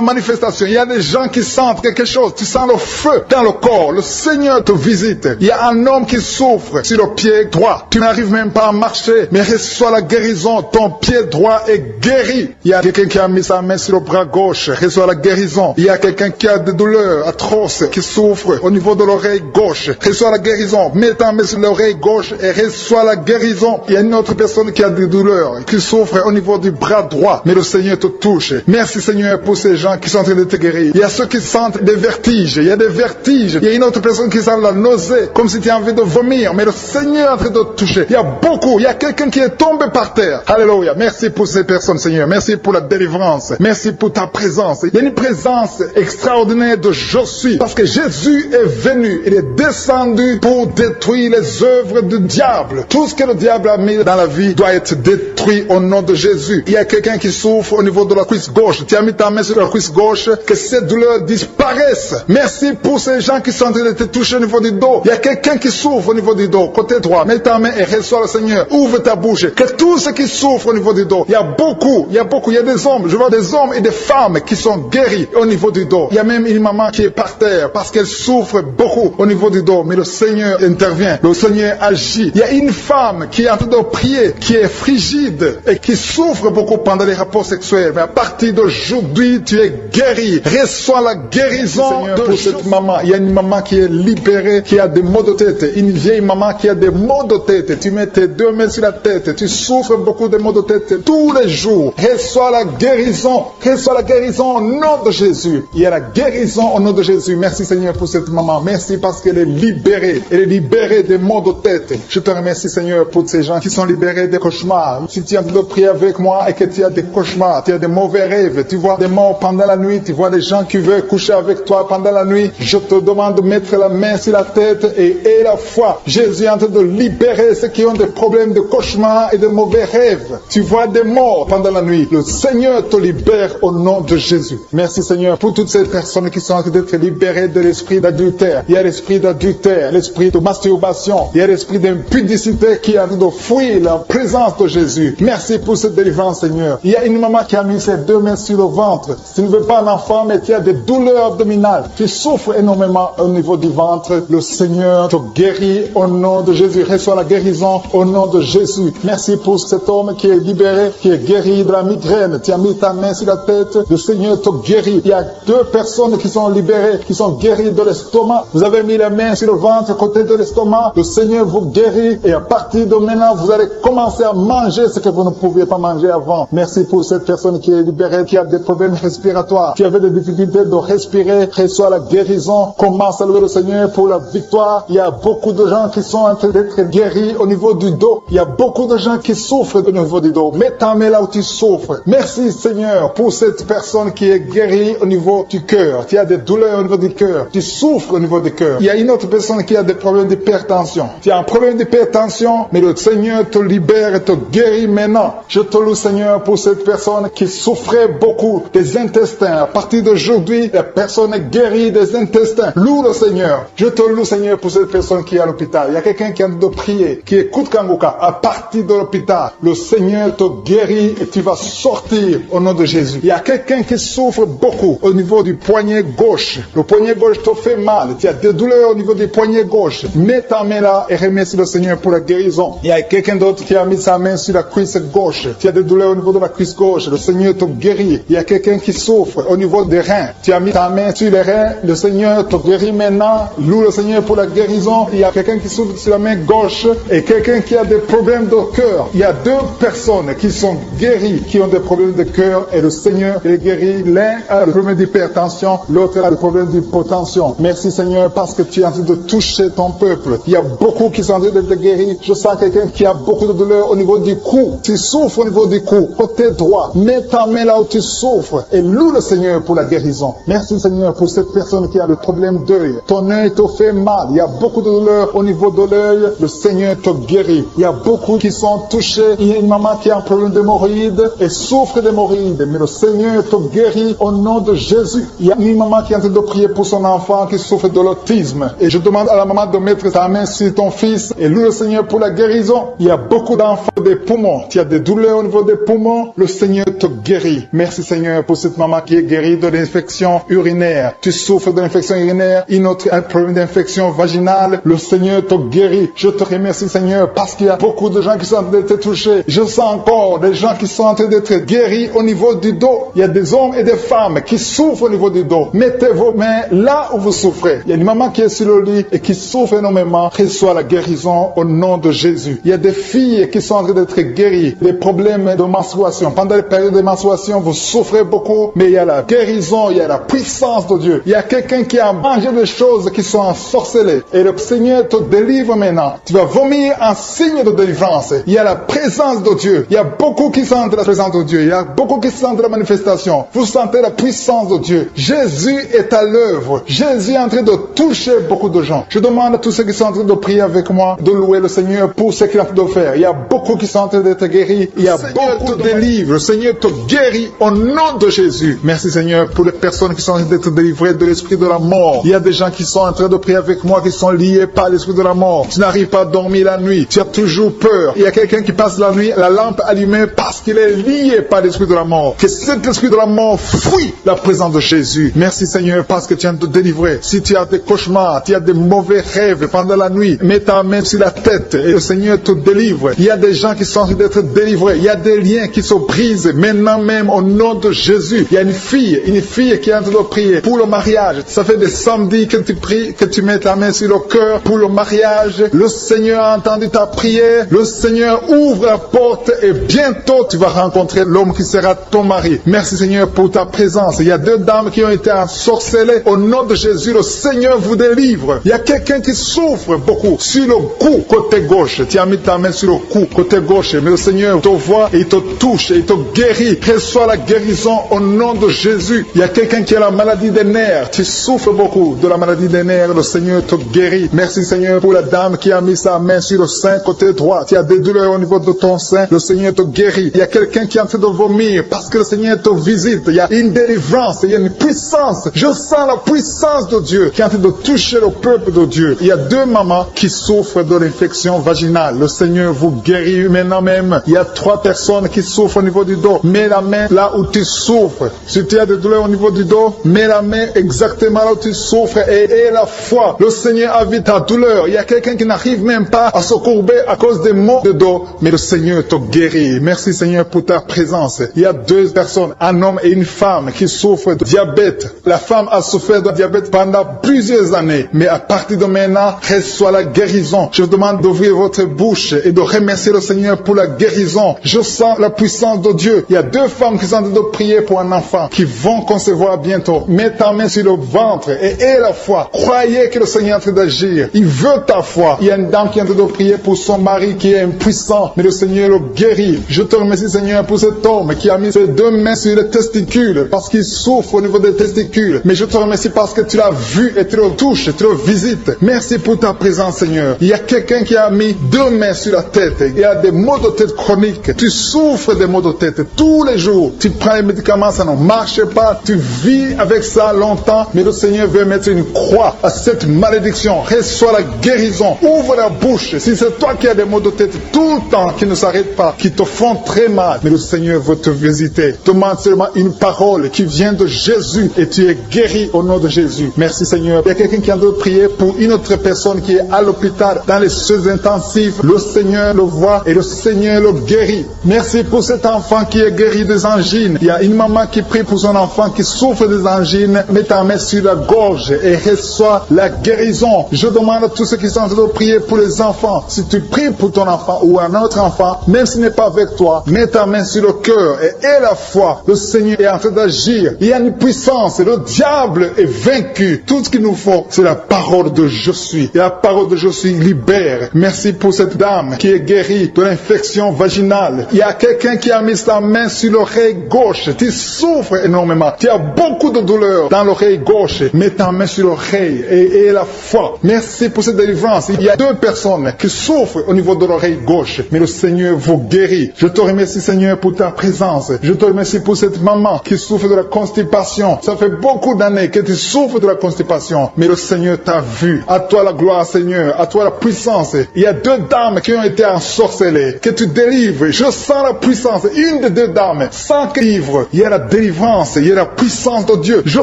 manifestation. Il y a des gens qui sentent quelque chose. Tu sens le feu dans le corps. Le Seigneur te visite. Il y a un homme qui souffre sur le pied droit. Tu n'arrives même pas à marcher. Mais reçois la guérison. Ton pied droit est guéri. Il y a quelqu'un qui a mis sa main sur le bras gauche. Reçois la guérison. Il y a quelqu'un qui a des douleurs atroces, qui souffre au niveau de l'oreille gauche. Reçois la guérison. Mets ta main sur l'oreille gauche et reçois la guérison. Il y a une autre personne qui a des douleurs, qui souffre au niveau du bras droit. Mais le Seigneur te touche. Merci Seigneur pour ces gens qui sont en train de te guérir. Il y a ceux qui sentent des vertiges. Il y a des vertiges. Il y a une autre personne qui sent la nausée, comme si tu as envie de vomir. Mais le Seigneur est en train de te toucher. Il y a beaucoup. Il y a quelqu'un qui est tombé par terre. Alléluia. Merci pour ces personnes Seigneur. Merci pour la délivrance. Merci pour ta présence. Il y a une présence extraordinaire de je suis. Parce que Jésus est venu. Il est descendu pour détruire les œuvres du diable. Tout ce que le diable a mis dans la vie doit être détruit au nom de Jésus. Il y a quelqu'un qui souffre au niveau de la cuisse gauche. Tu as mis ta main sur la cuisse gauche. Que ces douleurs disparaissent. Merci pour ces gens qui sont en train de te toucher au niveau niveau du dos. Il y a quelqu'un qui souffre au niveau du dos. Côté droit, mets ta main et reçois le Seigneur. Ouvre ta bouche. Que tous ceux qui souffrent au niveau du dos, il y a beaucoup, il y a des hommes, je vois des hommes et des femmes qui sont guéris au niveau du dos. Il y a même une maman qui est par terre parce qu'elle souffre beaucoup au niveau du dos. Mais le Seigneur intervient, le Seigneur agit. Il y a une femme qui est en train de prier, qui est frigide et qui souffre beaucoup pendant les rapports sexuels. Mais à partir d'aujourd'hui, tu es guéri. Reçois la guérison pour cette maman. Il y a une maman qui est libérée, qui a des maux de tête. Une vieille maman qui a des maux de tête. Tu mets tes deux mains sur la tête. Tu souffres beaucoup de maux de tête tous les jours. Reçois la guérison. Reçois la guérison au nom de Jésus. Il y a la guérison au nom de Jésus. Merci Seigneur pour cette maman. Merci parce qu'elle est libérée. Elle est libérée des maux de tête. Je te remercie Seigneur pour ces gens qui sont libérés des cauchemars. Si tu es en train de prier avec moi et que tu as des cauchemars, tu as des mauvais rêves, tu vois des morts pendant la nuit, tu vois des gens qui veulent coucher avec toi pendant la nuit, je te demande de mettre la main sur la tête et la foi. Jésus est en train de libérer ceux qui ont des problèmes de cauchemars et de mauvais rêves. Tu vois des morts pendant la nuit. Le Seigneur te libère au nom de Jésus. Merci Seigneur pour toutes ces personnes qui sont en train d'être libérées de l'esprit d'adultère. Il y a l'esprit d'adultère, l'esprit de masturbation, il y a l'esprit d'impudicité qui est en train de fuir la présence de Jésus. Merci pour cette délivrance Seigneur. Il y a une maman qui a mis ses deux mains sur le ventre. Tu ne veux pas un enfant mais tu as des douleurs abdominales. Tu souffres énormément au niveau du ventre. Le Seigneur te guérit au nom de Jésus. Reçois la guérison au nom de Jésus. Merci pour cet homme qui est libéré, qui est guéri de la migraine. Tu as mis ta main sur la tête. Le Seigneur te guérit. Il y a deux personnes qui sont libérées, qui sont guéries de l'estomac. Vous avez mis la main sur le ventre, côté de l'estomac. Le Seigneur vous guérit et à partir de maintenant, vous allez commencer à manger ce que vous ne pouviez pas manger avant. Merci pour cette personne qui est libérée, qui a des problèmes respiratoires, qui avait des difficultés de respirer. Reçois la guérison. Commence à louer le Seigneur pour la victoire. Il y a beaucoup de gens qui sont en train d'être guéris au niveau du dos. Il y a beaucoup de gens qui souffrent au niveau du dos. Mets ta main là où tu souffres. Merci Seigneur pour cette personne qui est guérie au niveau du cœur. Tu as des douleurs au niveau du cœur. Tu souffres au niveau du cœur. Il y a une autre personne qui a des problèmes d'hypertension. Tu as un problème d'hypertension, mais le Seigneur te libère et te guérit maintenant. Je te loue Seigneur pour cette personne qui souffrait beaucoup des intestins. À partir d'aujourd'hui, la personne est guérie des intestins. Loue le Seigneur. Je te loue Seigneur pour cette personne qui est à l'hôpital. Il y a quelqu'un qui a de prier, qui écoute Kanguka. À partir de l'hôpital, le Seigneur te guérit et tu vas sortir au nom de Jésus. Il y a quelqu'un qui souffre beaucoup au niveau du poignet gauche. Le poignet gauche te fait mal. Tu as des douleurs au niveau du poignet gauche. Mets ta main là et remercie le Seigneur pour la guérison. Il y a quelqu'un d'autre qui a mis sa main sur la cuisse gauche. Tu as des douleurs au niveau de la cuisse gauche. Le Seigneur te guérit. Il y a quelqu'un qui souffre au niveau des reins. Tu as mis ta main sur les reins. Le Seigneur te guérit maintenant. Loue le Seigneur pour la guérison. Il y a quelqu'un qui souffre sur la main gauche et quelqu'un qui a des problèmes de cœur. Il y a deux personnes qui sont guéries, qui ont des problèmes de cœur et le Seigneur les guérit. L'un a le problème d'hypertension, l'autre a le problème d'hypotension. Merci Seigneur parce que tu es en train de toucher ton peuple. Il y a beaucoup qui sont en train d'être guéris. Je sens quelqu'un qui a beaucoup de douleur au niveau du cou. Tu souffres au niveau du cou, côté droit. Mets ta main là où tu souffres et loue le Seigneur pour la guérison. Merci Seigneur pour cette personne qui a le problème d'œil. Ton œil te fait mal. Il y a beaucoup de douleur au niveau de l'œil. Le Seigneur te guérit. Il y a beaucoup qui sont touchés. Il y a une maman qui a un problème d'hémorroïdes et souffre d'hémorroïdes. Mais le Seigneur te guérit au nom de Jésus. Il y a une maman qui est en train de prier pour son enfant qui souffre de l'autisme. Et je demande à la maman de mettre sa main sur ton fils et loue le Seigneur pour la guérison. Il y a beaucoup d'enfants des poumons. Tu as des douleurs au niveau des poumons. Le Seigneur te guérit. Merci Seigneur pour cette maman qui est guérie de l'infection urinaire. Tu souffres de l'infection urinaire. Une autre a un problème d'infection vaginale. Le Seigneur te guérit. Je te remercie Seigneur parce qu'il y a beaucoup de gens qui sont en train d'être touchés. Je sens encore des gens qui sont en train d'être guéris au niveau du dos. Il y a des hommes et des femmes qui souffrent au niveau du dos. Mettez vos mains là où vous souffrez. Il y a une maman qui est sur le lit et qui souffre énormément. Reçois la guérison au nom de Jésus. Il y a des filles qui sont en train d'être guéries. Des problèmes de menstruation. Pendant les périodes de menstruation, vous souffrez beaucoup, mais il y a la guérison, il y a la puissance de Dieu. Il y a quelqu'un qui a mangé des choses qui sont ensorcelées. Et le Seigneur te délivre maintenant. Tu vas vomir un signe de délivrance. Il y a la présence de Dieu. Il y a beaucoup qui sentent la présence de Dieu. Il y a beaucoup qui sentent la manifestation. Vous sentez la puissance de Dieu. Jésus est à l'œuvre. Jésus est en train de toucher beaucoup de gens. Je demande à tous ceux qui sont en train de prier avec moi de louer le Seigneur pour ce qu'il est en train de faire. Il y a beaucoup qui sont en train d'être guéris. Il y a beaucoup de délivres. Le Seigneur te guérit au nom de Jésus. Merci Seigneur pour les personnes qui sont en train d'être délivrées de l'esprit de la mort. Il y a des gens qui sont en train train de prier avec moi qui sont liés par l'esprit de la mort. Tu n'arrives pas à dormir la nuit. Tu as toujours peur. Il y a quelqu'un qui passe la nuit, la lampe allumée parce qu'il est lié par l'esprit de la mort. Que cet esprit de la mort fuit la présence de Jésus. Merci Seigneur parce que tu viens de te délivrer. Si tu as des cauchemars, tu as des mauvais rêves pendant la nuit, mets ta main sur la tête et le Seigneur te délivre. Il y a des gens qui sont en train d'être délivrés. Il y a des liens qui se brisent maintenant même au nom de Jésus. Il y a une fille qui est en train de prier pour le mariage. Ça fait des samedis que tu pries, que tu mets ta main sur le cœur pour le mariage. Le Seigneur a entendu ta prière. Le Seigneur ouvre la porte et bientôt tu vas rencontrer l'homme qui sera ton mari. Merci Seigneur pour ta présence. Il y a deux dames qui ont été ensorcelées. Au nom de Jésus, le Seigneur vous délivre. Il y a quelqu'un qui souffre beaucoup sur le cou, côté gauche. Tu as mis ta main sur le cou, côté gauche. Mais le Seigneur te voit et il te touche et il te guérit. Reçois la guérison au nom de Jésus. Il y a quelqu'un qui a la maladie des nerfs. Tu souffres beaucoup de la maladie des nerfs. Le Seigneur te guérit. Merci Seigneur pour la dame qui a mis sa main sur le sein, côté droit. Tu as des douleurs au niveau de ton sein. Le Seigneur te guérit. Il y a quelqu'un qui est en train de vomir parce que le Seigneur te visite. Il y a une délivrance. Il y a une puissance. Je sens la puissance de Dieu qui est en train de toucher le peuple de Dieu. Il y a deux mamans qui souffrent de l'infection vaginale. Le Seigneur vous guérit maintenant même. Il y a trois personnes qui souffrent au niveau du dos. Mets la main là où tu souffres. Si tu as des douleurs au niveau du dos, mets la main exactement là où tu souffres et aie la foi. Le Seigneur a vu ta douleur. Il y a quelqu'un qui n'arrive même pas à se courber à cause des maux de dos, mais le Seigneur te guérit. Merci Seigneur pour ta présence. Il y a deux personnes, un homme et une femme qui souffrent de diabète. La femme a souffert de diabète pendant plusieurs années, mais à partir de maintenant, reçoit la guérison. Je vous demande d'ouvrir votre bouche et de remercier le Seigneur pour la guérison. Je sens la puissance de Dieu. Il y a deux femmes qui sont en train de prier pour un enfant qui vont concevoir bientôt. Mets ta main sur le ventre et aie la foi. Croyez que le Seigneur est en train d'agir. Il veut ta foi. Il y a une dame qui est en train de prier pour son mari qui est impuissant, mais le Seigneur le guérit. Je te remercie Seigneur pour cet homme qui a mis ses deux mains sur les testicules parce qu'il souffre au niveau des testicules. Mais je te remercie parce que tu l'as vu et tu le touches, tu le visites. Merci pour ta présence Seigneur. Il y a quelqu'un qui a mis deux mains sur la tête. Il y a des maux de tête chroniques. Tu souffres des maux de tête tous les jours. Tu prends les médicaments, ça ne marche pas. Tu vis avec ça longtemps, mais le Seigneur veut mettre une croix à cette malédiction. Reçois la guérison. Ouvre la bouche. Si c'est toi qui as des maux de tête tout le temps qui ne s'arrêtent pas, qui te font très mal, mais le Seigneur veut te visiter. Demande seulement une parole qui vient de Jésus et tu es guéri au nom de Jésus. Merci Seigneur. Il y a quelqu'un qui a de prier pour une autre personne qui est à l'hôpital dans les soins intensifs. Le Seigneur le voit et le Seigneur le guérit. Merci pour cet enfant qui est guéri des angines. Il y a une maman qui prie pour son enfant qui souffre des angines. Mets ta main sur la gorge et reçois la guérison. Je demande à tous ceux qui sont en train de prier pour les enfants. Si tu pries pour ton enfant ou un autre enfant, même s'il n'est pas avec toi, mets ta main sur le cœur et aie la foi. Le Seigneur est en train d'agir. Il y a une puissance. Le diable est vaincu. Tout ce qu'il nous faut, c'est la parole de je suis. Et la parole de je suis libère. Merci pour cette dame qui est guérie de l'infection vaginale. Il y a quelqu'un qui a mis sa main sur l'oreille gauche. Tu souffres énormément. Tu as beaucoup de douleur dans l'oreille gauche. Mets ta main sur l'oreille et aie la foi. Merci pour cette délivrance. Il y a deux personnes qui souffrent au niveau de l'oreille gauche, mais le Seigneur vous guérit. Je te remercie Seigneur pour ta présence. Je te remercie pour cette maman qui souffre de la constipation. Ça fait beaucoup d'années que tu souffres de la constipation, mais le Seigneur t'a vu. À toi la gloire Seigneur, à toi la puissance. Il y a deux dames qui ont été ensorcelées, que tu délivres. Je sens la puissance. Une des deux dames, sans que livre, il y a la délivrance, il y a la puissance de Dieu. Je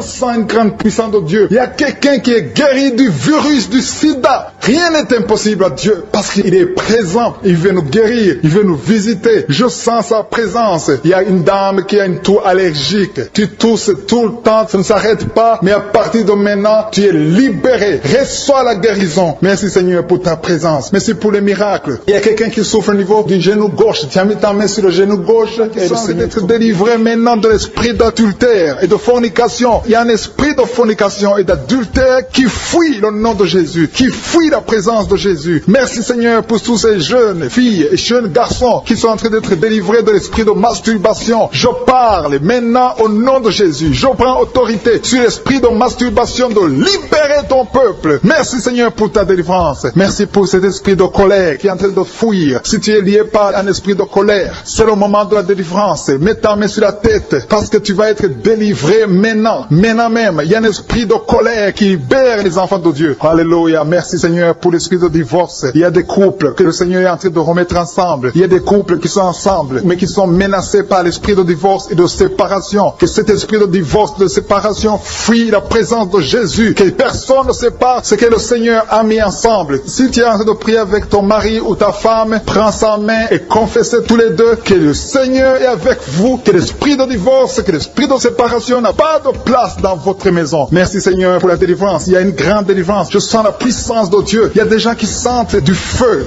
sens une grande puissance de Dieu. Il y a quelqu'un qui est guéri du virus du sida. Rien n'est impossible à Dieu parce qu'il est présent. Il veut nous guérir, il veut nous visiter. Je sens sa présence. Il y a une dame qui a une toux allergique. Tu tousses tout le temps, ça ne s'arrête pas, mais à partir de maintenant, tu es libéré. Reçois la guérison. Merci Seigneur pour ta présence. Merci pour les miracles. Il y a quelqu'un qui souffre au niveau du genou gauche. Tu as mis ta main sur le genou gauche et le Seigneur être délivré maintenant de l'esprit d'adultère et de fornication. Il y a un esprit de fornication et d'adultère qui fuit le nom de Jésus, qui fuit la présence de Jésus. Merci Seigneur pour tous ces jeunes filles et jeunes garçons qui sont en train d'être délivrés de l'esprit de masturbation. Je parle maintenant au nom de Jésus. Je prends autorité sur l'esprit de masturbation de libérer ton peuple. Merci Seigneur pour ta délivrance. Merci pour cet esprit de colère qui est en train de fuir. Si tu es lié par un esprit de colère, c'est le moment de la délivrance. Mets ta main sur la tête parce que tu vas être délivré maintenant. Maintenant même, il y a un esprit de colère qui libère libère les enfants de Dieu. Alléluia. Merci Seigneur pour l'esprit de divorce. Il y a des couples que le Seigneur est en train de remettre ensemble. Il y a des couples qui sont ensemble, mais qui sont menacés par l'esprit de divorce et de séparation. Que cet esprit de divorce, de séparation, fuit la présence de Jésus. Que personne ne sépare ce que le Seigneur a mis ensemble. Si tu es en train de prier avec ton mari ou ta femme, prends sa main et confessez tous les deux que le Seigneur est avec vous, que l'esprit de divorce, que l'esprit de séparation n'a pas de place dans votre maison. Merci Seigneur pour la délivrance. Il y a une grande délivrance. Je sens la puissance de Dieu. Il y a des gens qui sentent du feu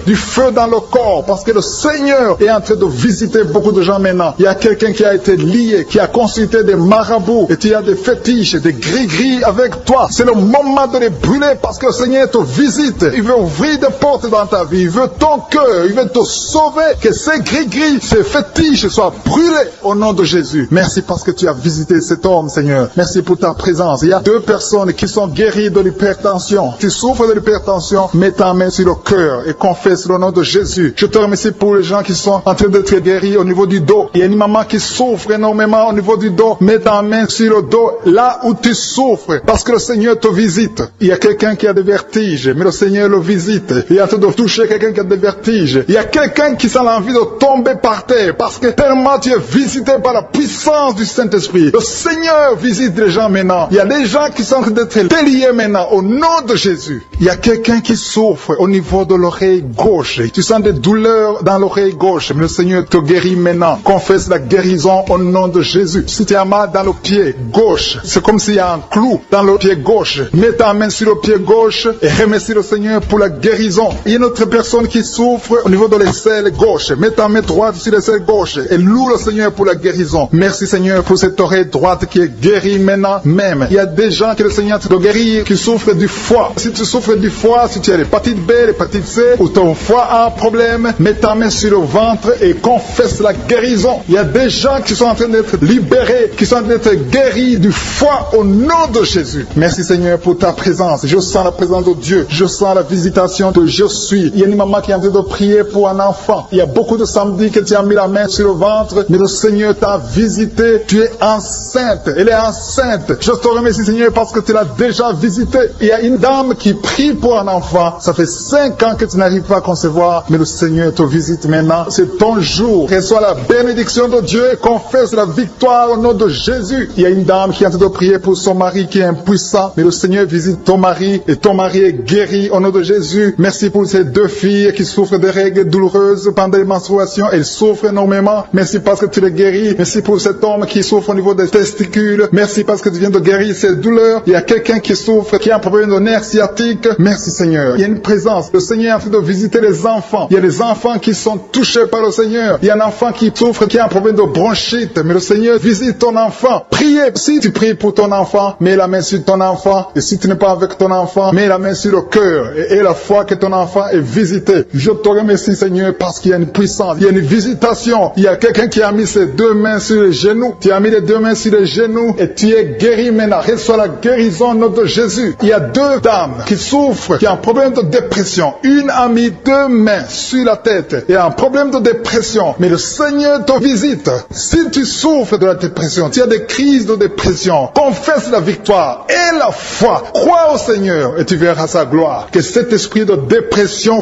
dans le corps, parce que le Seigneur est en train de visiter beaucoup de gens maintenant. Il y a quelqu'un qui a été lié, qui a consulté des marabouts, et tu as des fétiches, des gris-gris avec toi. C'est le moment de les brûler, parce que le Seigneur te visite. Il veut ouvrir des portes dans ta vie. Il veut ton cœur. Il veut te sauver. Que ces gris-gris, ces fétiches soient brûlés au nom de Jésus. Merci parce que tu as visité cet homme, Seigneur. Merci pour ta présence. Il y a 2 personnes qui sont guéries de l'hypertension. Tu souffres de l'hypertension, mets ta main sur le cœur et confesse le nom de Jésus. Je te remercie pour les gens qui sont en train d'être guéris au niveau du dos. Il y a une maman qui souffre énormément au niveau du dos. Mets ta main sur le dos, là où tu souffres, parce que le Seigneur te visite. Il y a quelqu'un qui a des vertiges, mais le Seigneur le visite. Il est en train de toucher quelqu'un qui a des vertiges. Il y a quelqu'un qui sent l'envie de tomber par terre, parce que tellement tu es visité par la puissance du Saint-Esprit. Le Seigneur visite les gens maintenant. Il y a des gens qui sont en train d'être déliés maintenant, au nom de Jésus. Il y a quelqu'un qui souffre au niveau de l'oreille gauche. Tu sens des douleurs dans l'oreille gauche, mais le Seigneur te guérit maintenant. Confesse la guérison au nom de Jésus. Si tu as mal dans le pied gauche, c'est comme s'il y a un clou dans le pied gauche. Mets ta main sur le pied gauche et remercie le Seigneur pour la guérison. Il y a une autre personne qui souffre au niveau de l'aisselle gauche. Mets ta main droite sur l'aisselle gauche et loue le Seigneur pour la guérison. Merci Seigneur pour cette oreille droite qui est guérie maintenant même. Il y a des gens que le Seigneur te guérit qui souffrent du foie. Si tu souffres du foie, si tu as l'hépatite B, l'hépatite C, ou ton foie a un problème, mets ta main sur le ventre et confesse la guérison. Il y a des gens qui sont en train d'être libérés, qui sont en train d'être guéris du foie au nom de Jésus. Merci Seigneur pour ta présence. Je sens la présence de Dieu. Je sens la visitation de je suis. Il y a une maman qui est en train de prier pour un enfant. Il y a beaucoup de samedis que tu as mis la main sur le ventre, mais le Seigneur t'a visité. Tu es enceinte. Elle est enceinte. Je te remercie Seigneur parce que tu l'as déjà visité. Il y a une dame qui prie pour un enfant. Ça fait 5 ans que tu n'arrives pas à concevoir, mais le Seigneur te visite maintenant. C'est ton jour. Reçois la bénédiction de Dieu et confesse la victoire au nom de Jésus. Il y a une dame qui est en train de prier pour son mari qui est impuissant, mais le Seigneur visite ton mari et ton mari est guéri au nom de Jésus. Merci pour ces 2 filles qui souffrent de règles douloureuses pendant les menstruations. Elles souffrent énormément. Merci parce que tu les guéris. Merci pour cet homme qui souffre au niveau des testicules. Merci parce que tu viens de guérir ces douleurs. Il y a quelqu'un qui souffre, qui a un problème de nerf sciatique. Merci Seigneur. Il y a une présence. Le Seigneur est en train de visiter les enfants. Il y a des enfants qui sont touchés par le Seigneur. Il y a un enfant qui souffre, qui a un problème de bronchite. Mais le Seigneur visite ton enfant. Priez. Si tu pries pour ton enfant, mets la main sur ton enfant. Et si tu n'es pas avec ton enfant, mets la main sur le cœur. Et la foi que ton enfant est visité. Je te remercie Seigneur parce qu'il y a une puissance. Il y a une visitation. Il y a quelqu'un qui a mis ses 2 mains sur les genoux. Tu as mis les 2 mains sur les genoux et tu es guéri maintenant. Reçois la guérison au nom de Jésus. Il y a 2 dames qui souffrent, qui ont un problème de dépression. Une a mis 2 mains sur la tête et a un problème de dépression. Mais le Seigneur te visite. Si tu souffres de la dépression, tu as des crises de dépression, confesse la victoire et la foi. Crois au Seigneur et tu verras sa gloire. Que cet esprit de dépression